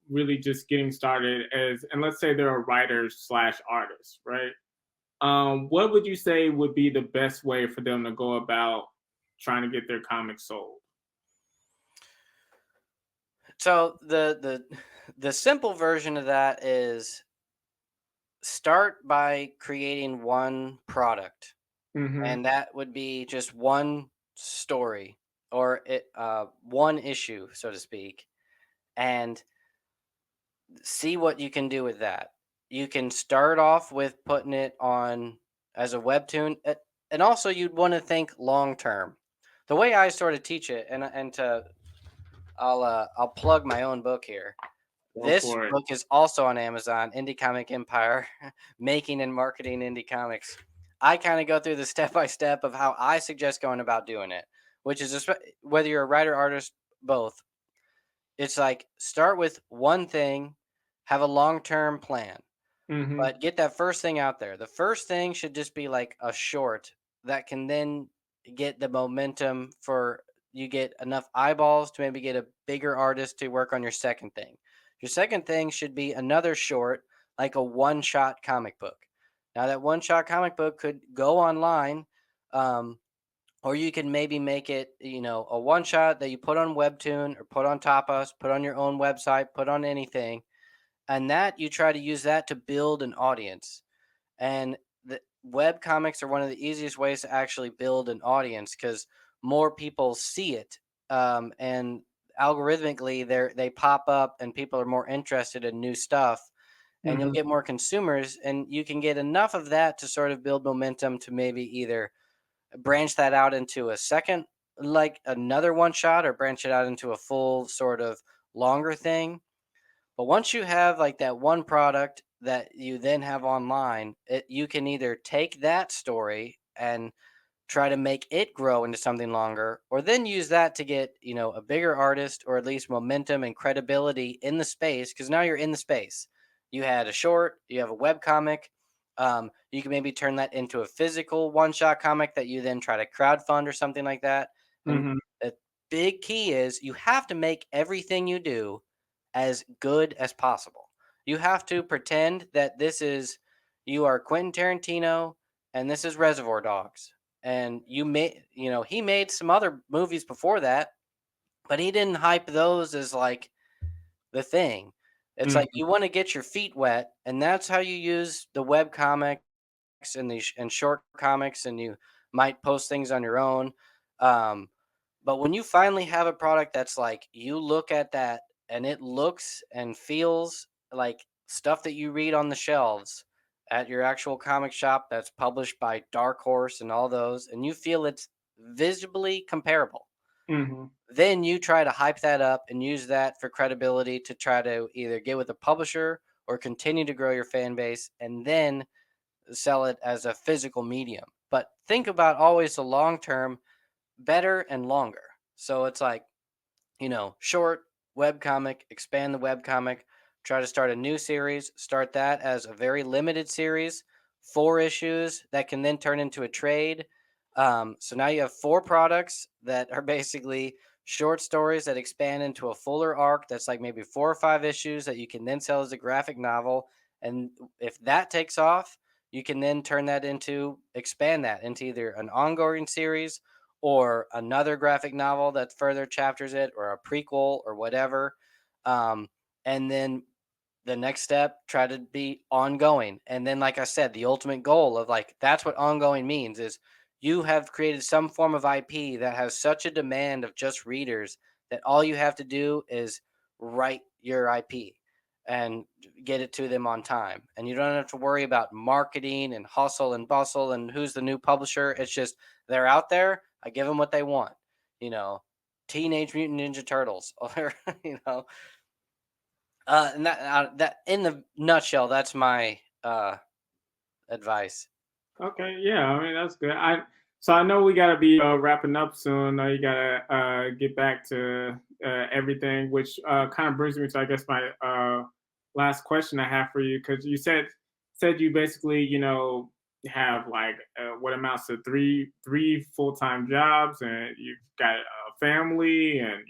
really just getting started as, and let's say they're a writer slash artist, right? What would you say would be the best way for them to go about trying to get their comics sold? So the simple version of that is start by creating one product, Mm-hmm. and that would be just one story, or one issue, so to speak, and see what you can do with that. You can start off with putting it on as a webtoon, and also you'd want to think long term. The way I sort of teach it, and to I'll plug my own book here. Go This for it. book is also on Amazon, Indie Comic Empire, making and marketing indie comics. I kind of go through the step by step of how I suggest going about doing it, which is whether you're a writer, artist, both. It's like start with one thing, have a long term plan, Mm-hmm. but get that first thing out there. The first thing should just be like a short that can then get the momentum for you get enough eyeballs to maybe get a bigger artist to work on your second thing. Your second thing should be another short, like a one shot comic book. Now, that one shot comic book could go online, um, or you can maybe make it, a one shot that you put on Webtoon or put on Tapas, put on your own website, put on anything, and that you try to use that to build an audience. And the web comics are one of the easiest ways to actually build an audience because more people see it, and algorithmically they pop up and people are more interested in new stuff, and you'll Mm-hmm. get more consumers, and you can get enough of that to sort of build momentum to maybe either branch that out into a second, like another one shot, or branch it out into a full sort of longer thing. But once you have like that one product that you then have online, you can either take that story and try to make it grow into something longer, or then use that to get, a bigger artist, or at least momentum and credibility in the space. Cause now you're in the space. You had a short, you have a web comic. You can maybe turn that into a physical one shot comic that you then try to crowdfund or something like that. And Mm-hmm. the big key is you have to make everything you do as good as possible. You have to pretend that you are Quentin Tarantino and this is Reservoir Dogs. And he made some other movies before that, but he didn't hype those as like the thing. It's like Mm-hmm. you want to get your feet wet, and that's how you use the web comics and and short comics, and you might post things on your own. Um, but when you finally have a product that's like you look at that and it looks and feels like stuff that you read on the shelves at your actual comic shop that's published by Dark Horse and all those, and you feel it's visibly comparable, Mm-hmm. then you try to hype that up and use that for credibility to try to either get with a publisher or continue to grow your fan base and then sell it as a physical medium. But think about always the long term, better and longer. So it's like, short web comic, expand the web comic, try to start a new series, start that as a very limited series, 4 issues that can then turn into a trade. So now you have 4 products that are basically short stories that expand into a fuller arc that's like maybe 4 or 5 issues that you can then sell as a graphic novel. And if that takes off, you can then expand that into either an ongoing series or another graphic novel that further chapters it, or a prequel or whatever. Um, and then the next step, try to be ongoing. And then, like I said, the ultimate goal of like that's what ongoing means is you have created some form of IP that has such a demand of just readers that all you have to do is write your IP and get it to them on time. And you don't have to worry about marketing and hustle and bustle and who's the new publisher. It's just they're out there. I give them what they want, you know, Teenage Mutant Ninja Turtles, or and that in the nutshell, that's my advice. Okay, yeah, I mean that's good. So I know we gotta be wrapping up soon. You gotta get back to everything, which kind of brings me to, I guess, my last question I have for you, because you said you basically, have like what amounts to three full-time jobs, and you've got a family, and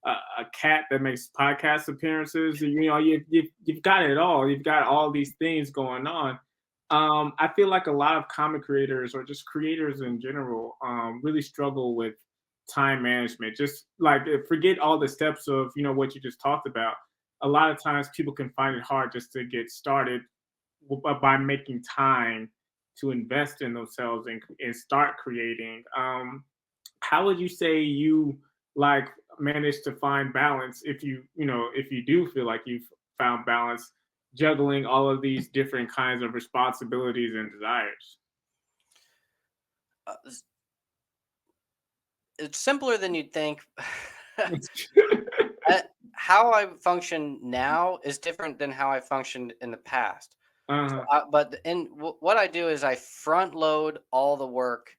a cat that makes podcast appearances. You've got it all. You've got all these things going on. I feel like a lot of comic creators, or just creators in general, really struggle with time management. Just like, forget all the steps of what you just talked about. A lot of times people can find it hard just to get started by making time to invest in themselves and start creating. How would you say you like manage to find balance, if you do feel like you've found balance, juggling all of these different kinds of responsibilities and desires? Uh, it's simpler than you'd think. How I function now is different than how I functioned in the past. Uh-huh. But what I do is I front load all the work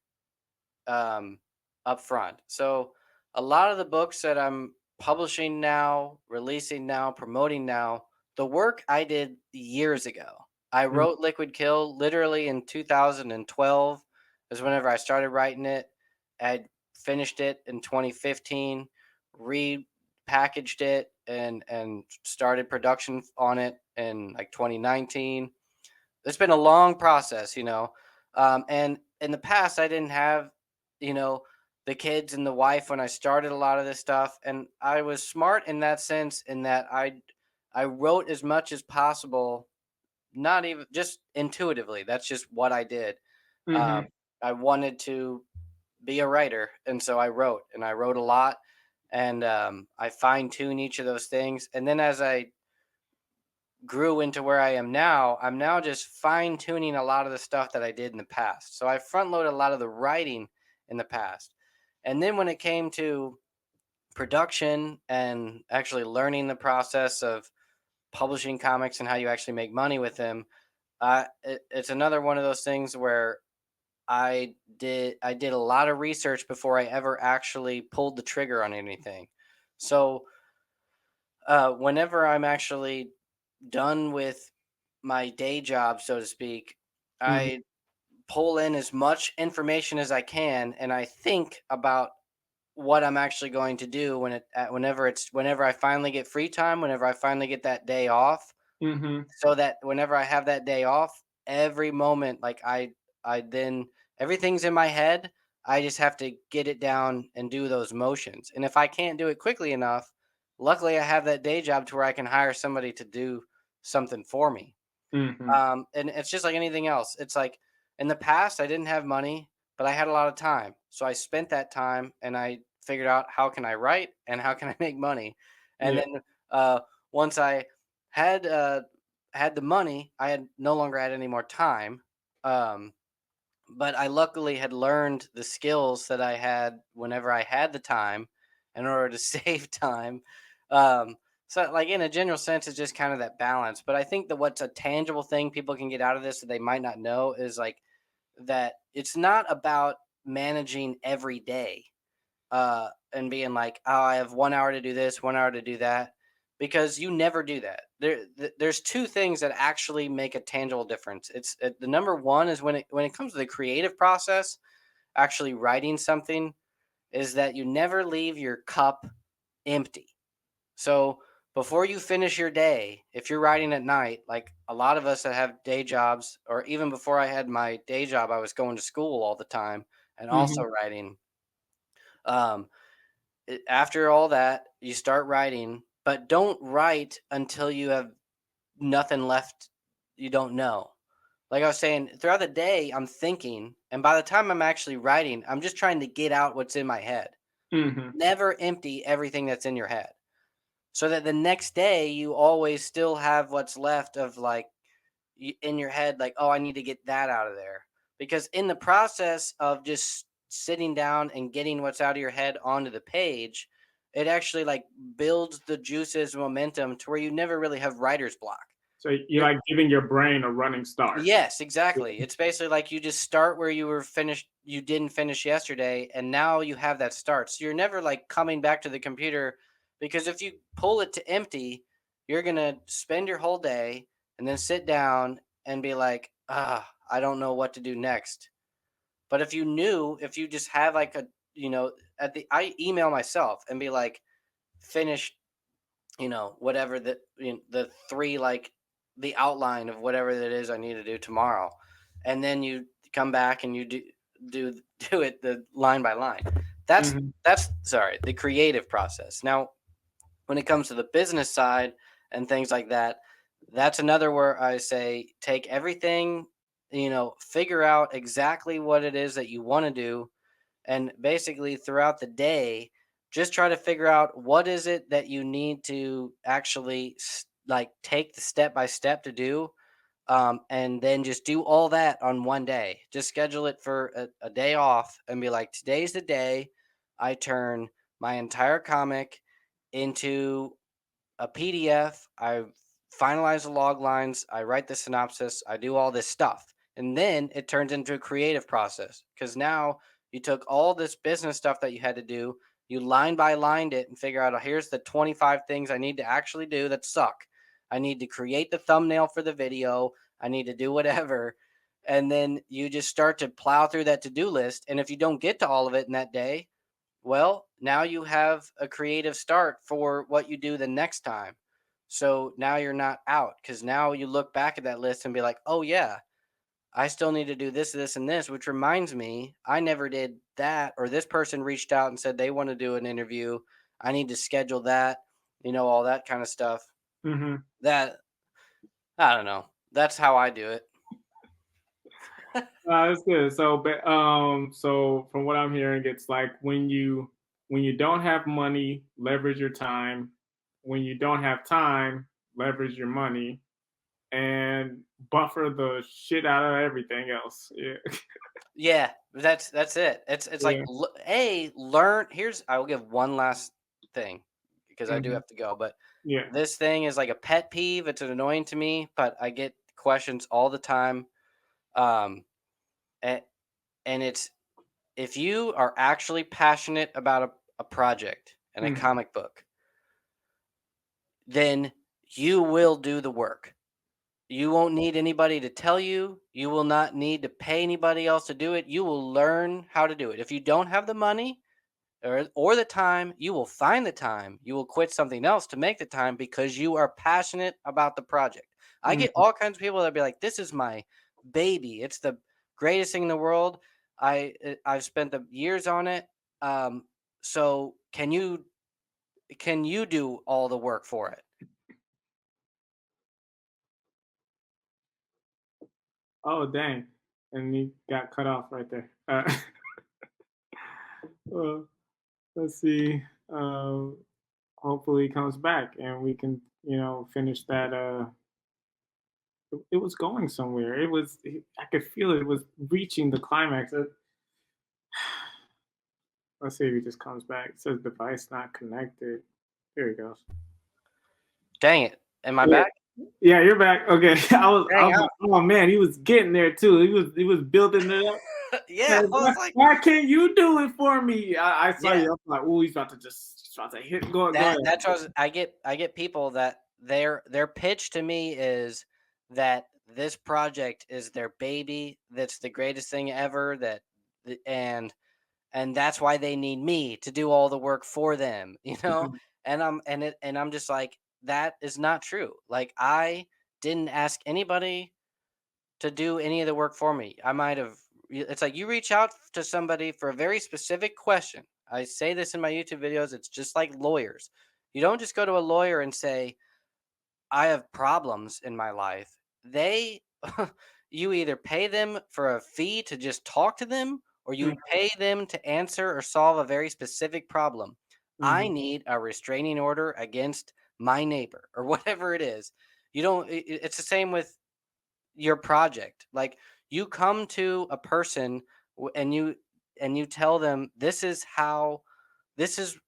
up front. So a lot of the books that I'm publishing now, releasing now, promoting now, the work I did years ago. I Mm. wrote Liquid Kill literally in 2012 is whenever I started writing it. I finished it in 2015, repackaged it and started production on it in like 2019. It's been a long process, and in the past I didn't have, you know, the kids and the wife when I started a lot of this stuff, and I was smart in that sense, in that I wrote as much as possible, not even just intuitively. That's just what I did. Mhm. I wanted to be a writer, and so I wrote a lot, and I fine tune each of those things, and then as I grew into where I am now, I'm now just fine tuning a lot of the stuff that I did in the past. So I front loaded a lot of the writing in the past. And then when it came to production and actually learning the process of publishing comics and how you actually make money with them, it's another one of those things where I did a lot of research before I ever actually pulled the trigger on anything. So whenever I'm actually done with my day job, so to speak, Mhm. I pull in as much information as I can, and I think about what I'm actually going to do whenever I finally get free time, whenever I finally get that day off, Mhm. so that whenever I have that day off, every moment, like I then everything's in my head. I just have to get it down and do those motions. And if I can't do it quickly enough, luckily I have that day job to where I can hire somebody to do something for me. Mhm. And it's just like anything else. It's like in the past, I didn't have money, but I had a lot of time. So I spent that time and I figured out how can I write and how can I make money. And Yeah. then uh, once I had had the money, I had no longer had any more time. Um, but I luckily had learned the skills that I had whenever I had the time in order to save time. Um, so, like in a general sense, it's just kind of that balance. But I think that what's a tangible thing people can get out of this that they might not know is like that it's not about managing every day and being like, oh, I have 1 hour to do this, 1 hour to do that, because you never do that. There's two things that actually make a tangible difference. The number one is when it comes to the creative process, actually writing something, is that you never leave your cup empty. So before you finish your day, if you're writing at night, like a lot of us that have day jobs, or even before I had my day job, I was going to school all the time and also Mhm. writing. Um, After all that, you start writing, but don't write until you have nothing left you don't know. Like I was saying, throughout the day, I'm thinking, and by the time I'm actually writing, I'm just trying to get out what's in my head. Never empty everything that's in your head, so that the next day you always still have what's left of like in your head, like, oh, I need to get that out of there. Because in the process of just sitting down and getting what's out of your head onto the page, it actually like builds the juices momentum to where you never really have writer's block. So you're like giving your brain a running start. Yes, exactly. It's basically like you just start where you were finished, you didn't finish yesterday, and now you have that start. So you're never like coming back to the computer, because if you pull it to empty, you're going to spend your whole day and then sit down and be like, I don't know what to do next. But if you just have like a, I email myself and be like, finish, whatever the three, like the outline of whatever that is I need to do tomorrow. And then you come back and you do it the line by line. That's sorry, the creative process. Now, when it comes to the business side and things like that, that's another where I say take everything, figure out exactly what it is that you want to do, and basically throughout the day just try to figure out what is it that you need to actually like take the step by step to do, and then just do all that on one day. Just schedule it for a day off and be like, today's the day I turn my entire comic into a PDF. I finalize the log lines, I write the synopsis, I do all this stuff. And then it turns into a creative process, because now you took all this business stuff that you had to do, you line by lined it and figure out, oh, here's the 25 things I need to actually do that suck. I need to create the thumbnail for the video. I need to do whatever. And then you just start to plow through that to-do list. And if you don't get to all of it in that day, well, now you have a creative start for what you do the next time. So now you're not out, because now you look back at that list and be like, oh, yeah, I still need to do this, this, and this, which reminds me, I never did that. Or this person reached out and said they want to do an interview. I need to schedule that, all that kind of stuff. That, I don't know. That's how I do it. That's good. So, so from what I'm hearing, it's like when you don't have money, leverage your time. When you don't have time, leverage your money, and buffer the shit out of everything else. Yeah. Yeah, that's it. It's like, learn. I will give one last thing, because I do have to go, but this thing is like a pet peeve. It's annoying to me, but I get questions all the time. And it's, if you are actually passionate about a project and a comic book, then you will do the work. You won't need anybody to tell you. You will not need to pay anybody else to do it. You will learn how to do it. If you don't have the money or the time, you will find the time. You will quit something else to make the time, because you are passionate about the project. I get all kinds of people that be like, this is my baby. It's the greatest thing in the world. I've spent the years on it. So can you do all the work for it? Oh, dang. And he got cut off right there. Well, let's see. Hopefully he comes back and we can, finish that. It was going somewhere. I could feel it. It was reaching the climax. Let's see if he just comes back. It says device not connected. There he goes. Dang it. Am I back? Yeah, you're back. Okay. I was like, oh man, he was getting there too. He was building it up. Yeah. Like, why can't you do it for me? I saw you. I was like, oh, he's about to hit. Go ahead. That's what I get people that their pitch to me is that this project is their baby. That's the greatest thing ever. And that's why they need me to do all the work for them, and I'm just like, that is not true. Like, I didn't ask anybody to do any of the work for me. I might have, it's like you reach out to somebody for a very specific question. I say this in my YouTube videos. It's just like lawyers. You don't just go to a lawyer and say, I have problems in my life. You either pay them for a fee to just talk to them, or you pay them to answer or solve a very specific problem. I need a restraining order against my neighbor or whatever it is. You don't, it's the same with your project. Like you come to a person and you tell them, this is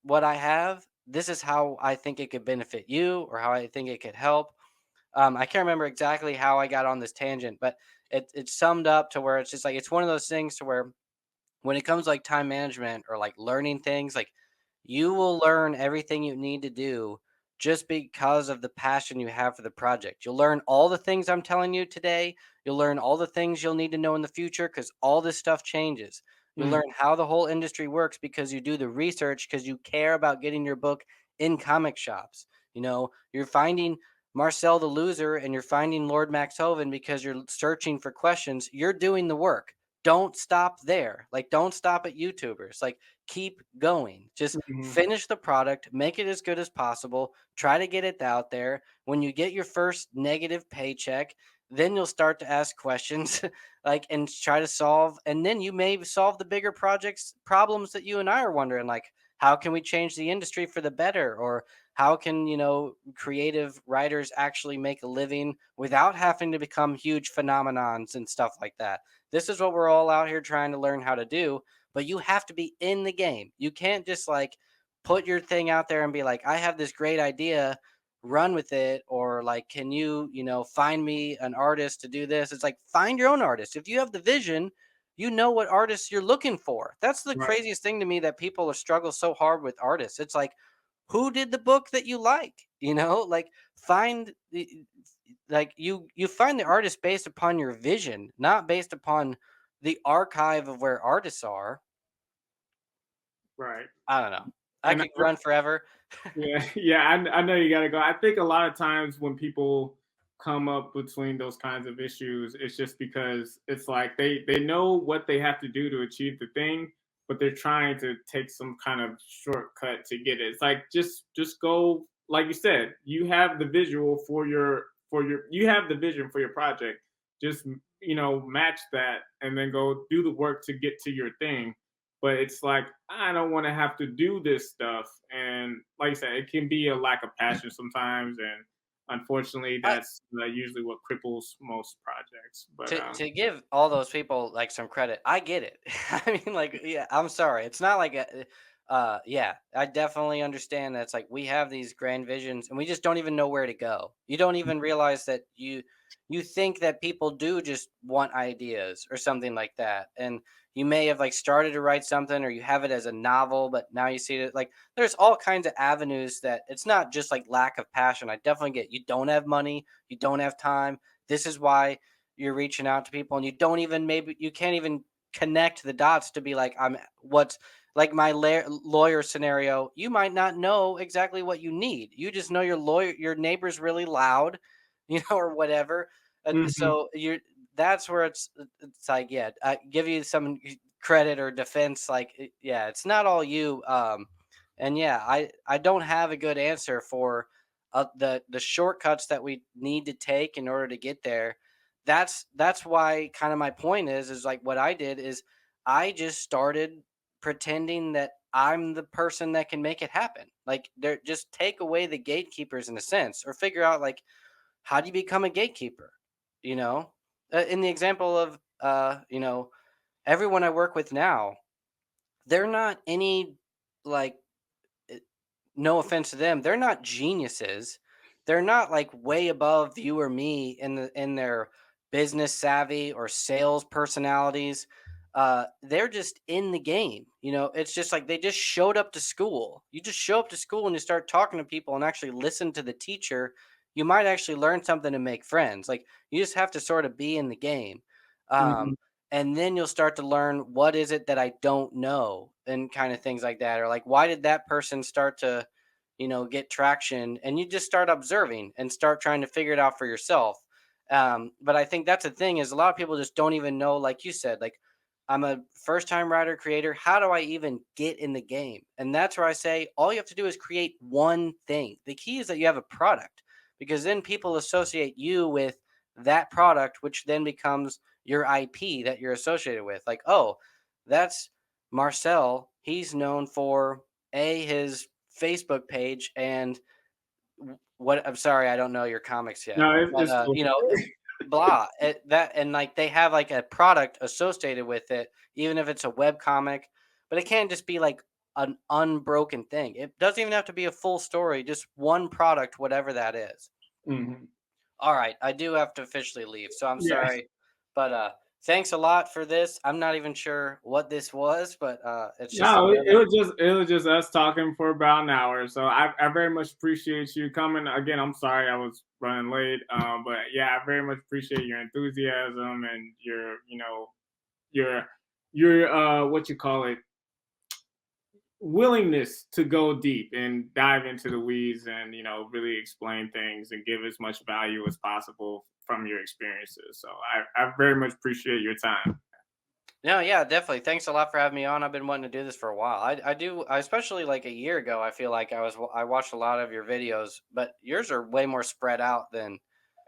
what I have. This is how I think it could benefit you or how I think it could help. I can't remember exactly how I got on this tangent, but it summed up to where it's just like, it's one of those things to where when it comes to like time management or like learning things, like you will learn everything you need to do just because of the passion you have for the project. You'll learn all the things I'm telling you today. You'll learn all the things you'll need to know in the future because all this stuff changes. You'll learn how the whole industry works because you do the research because you care about getting your book in comic shops. You're finding Marcel the Loser and you're finding Lord Max Hoven because you're searching for questions. You're doing the work. Don't stop there. Like, don't stop at YouTubers. Like, keep going. Just finish the product, make it as good as possible, try to get it out there. When you get your first negative paycheck, then you'll start to ask questions like and try to solve, and then you may solve the bigger projects problems that you and I are wondering, like how can we change the industry for the better, or how can creative writers actually make a living without having to become huge phenomenons and stuff like that. This is what we're all out here trying to learn how to do, but you have to be in the game. You can't just like put your thing out there and be like, I have this great idea, run with it, or like, can you find me an artist to do this? It's like, find your own artist. If you have the vision, you know what artists you're looking for. That's the craziest thing to me, that people struggle so hard with artists. It's like, who did the book that you like? Like find like you find the artist based upon your vision, not based upon the archive of where artists are. Right. I don't know. I And could run forever. yeah, I know you got to go. I think a lot of times when people come up between those kinds of issues, it's just because it's like they know what they have to do to achieve the thing, but they're trying to take some kind of shortcut to get it. It's like just go, like you said, you have the visual you have the vision for your project. Just match that and then go do the work to get to your thing. But it's like, I don't want to have to do this stuff. And like I said, it can be a lack of passion sometimes. And unfortunately, that's usually what cripples most projects. But To give all those people like some credit, I get it. I mean, like, yeah, I'm sorry. It's not like yeah, I definitely understand that it's like we have these grand visions and we just don't even know where to go. You don't even realize that you think that people do just want ideas or something like that. And you may have like started to write something, or you have it as a novel, but now you see it like there's all kinds of avenues, that it's not just like lack of passion. I definitely get, you don't have money, you don't have time. This is why you're reaching out to people, and maybe you can't even connect the dots to be like, what's like my lawyer scenario. You might not know exactly what you need. You just know your neighbor's really loud, or whatever. So that's where it's like, yeah, I give you some credit or defense. Like, yeah, it's not all you. And yeah, I don't have a good answer for the shortcuts that we need to take in order to get there. That's why kind of my point is like what I did is I just started pretending that I'm the person that can make it happen. Like, they're just take away the gatekeepers in a sense, or figure out like, how do you become a gatekeeper? In the example of everyone I work with now, they're not any like, no offense to them, they're not geniuses. They're not like way above you or me in their business savvy or sales personalities. They're just in the game. It's just like they just showed up to school. You just show up to school and you start talking to people and actually listen to the teacher. You might actually learn something and make friends. Like, you just have to sort of be in the game. And then you'll start to learn, what is it that I don't know, and kind of things like that. Or like, why did that person start to, get traction? And you just start observing and start trying to figure it out for yourself. But I think that's the thing, is a lot of people just don't even know, like you said, like, I'm a first time writer creator. How do I even get in the game? And that's where I say all you have to do is create one thing. The key is that you have a product, because then people associate you with that product, which then becomes your IP that you're associated with. Like, oh, that's Marcel. He's known for his Facebook page and what. I'm sorry, I don't know your comics yet. No, But, it's cool. you know, blah that, and like they have like a product associated with it, even if it's a web comic. But it can't just be like an unbroken thing. It doesn't even have to be a full story, just one product, whatever that is. Mhm. All right, I do have to officially leave, so I'm Yeah. sorry. But thanks a lot for this. I'm not even sure what this was, but it's just No, it was just us talking for about an hour. So I very much appreciate you coming. Again, I'm sorry I was running late. But yeah, I very much appreciate your enthusiasm and your, you know, your what you call it, willingness to go deep and dive into the weeds and, you know, really explain things and give as much value as possible from your experiences. So I very much appreciate your time. No, yeah, definitely. Thanks a lot for having me on. I've been wanting to do this for a while. I especially like a year ago. I feel like I watched a lot of your videos, but yours are way more spread out than.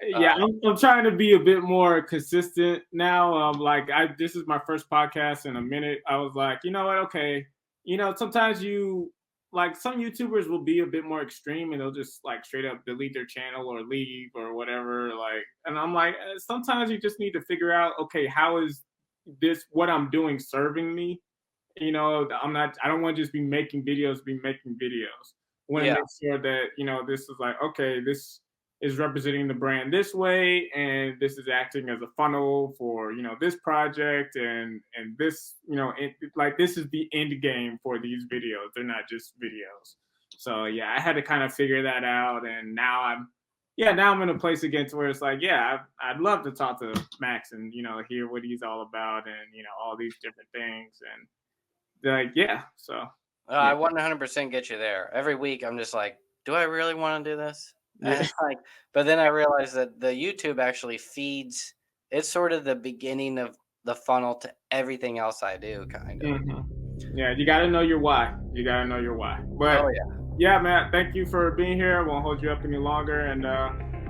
Yeah, I'm trying to be a bit more consistent now. Like this is my first podcast in a minute. I was like, you know what? Okay, you know, sometimes you like some YouTubers will be a bit more extreme and they'll just like straight up delete their channel or leave or whatever. Like, and I'm like, sometimes you just need to figure out, okay, how is this what I'm doing serving me? You know, I don't want to just be making videos. I want to Yeah. make sure that, you know, this is like, okay, this is representing the brand this way, and this is acting as a funnel for, you know, this project, and this, you know, like this is the end game for these videos. They're not just videos. So yeah, I had to kind of figure that out, and now I'm in a place again to where it's like, yeah, I'd love to talk to Max and, you know, hear what he's all about and, you know, all these different things. And they're like, yeah. So I 100% get you there. Every week, I'm just like, do I really want to do this? yeah. And like, but then I realized that the YouTube actually feeds. It's sort of the beginning of the funnel to everything else I do, kind of. Mm-hmm. Yeah, you got to know your why. But yeah, man, thank you for being here. I won't hold you up any longer, and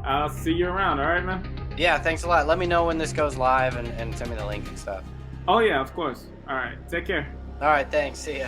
I'll see you around. All right, man? Yeah, thanks a lot. Let me know when this goes live and send me the link and stuff. Oh, yeah, of course. All right, take care. All right, thanks. See ya.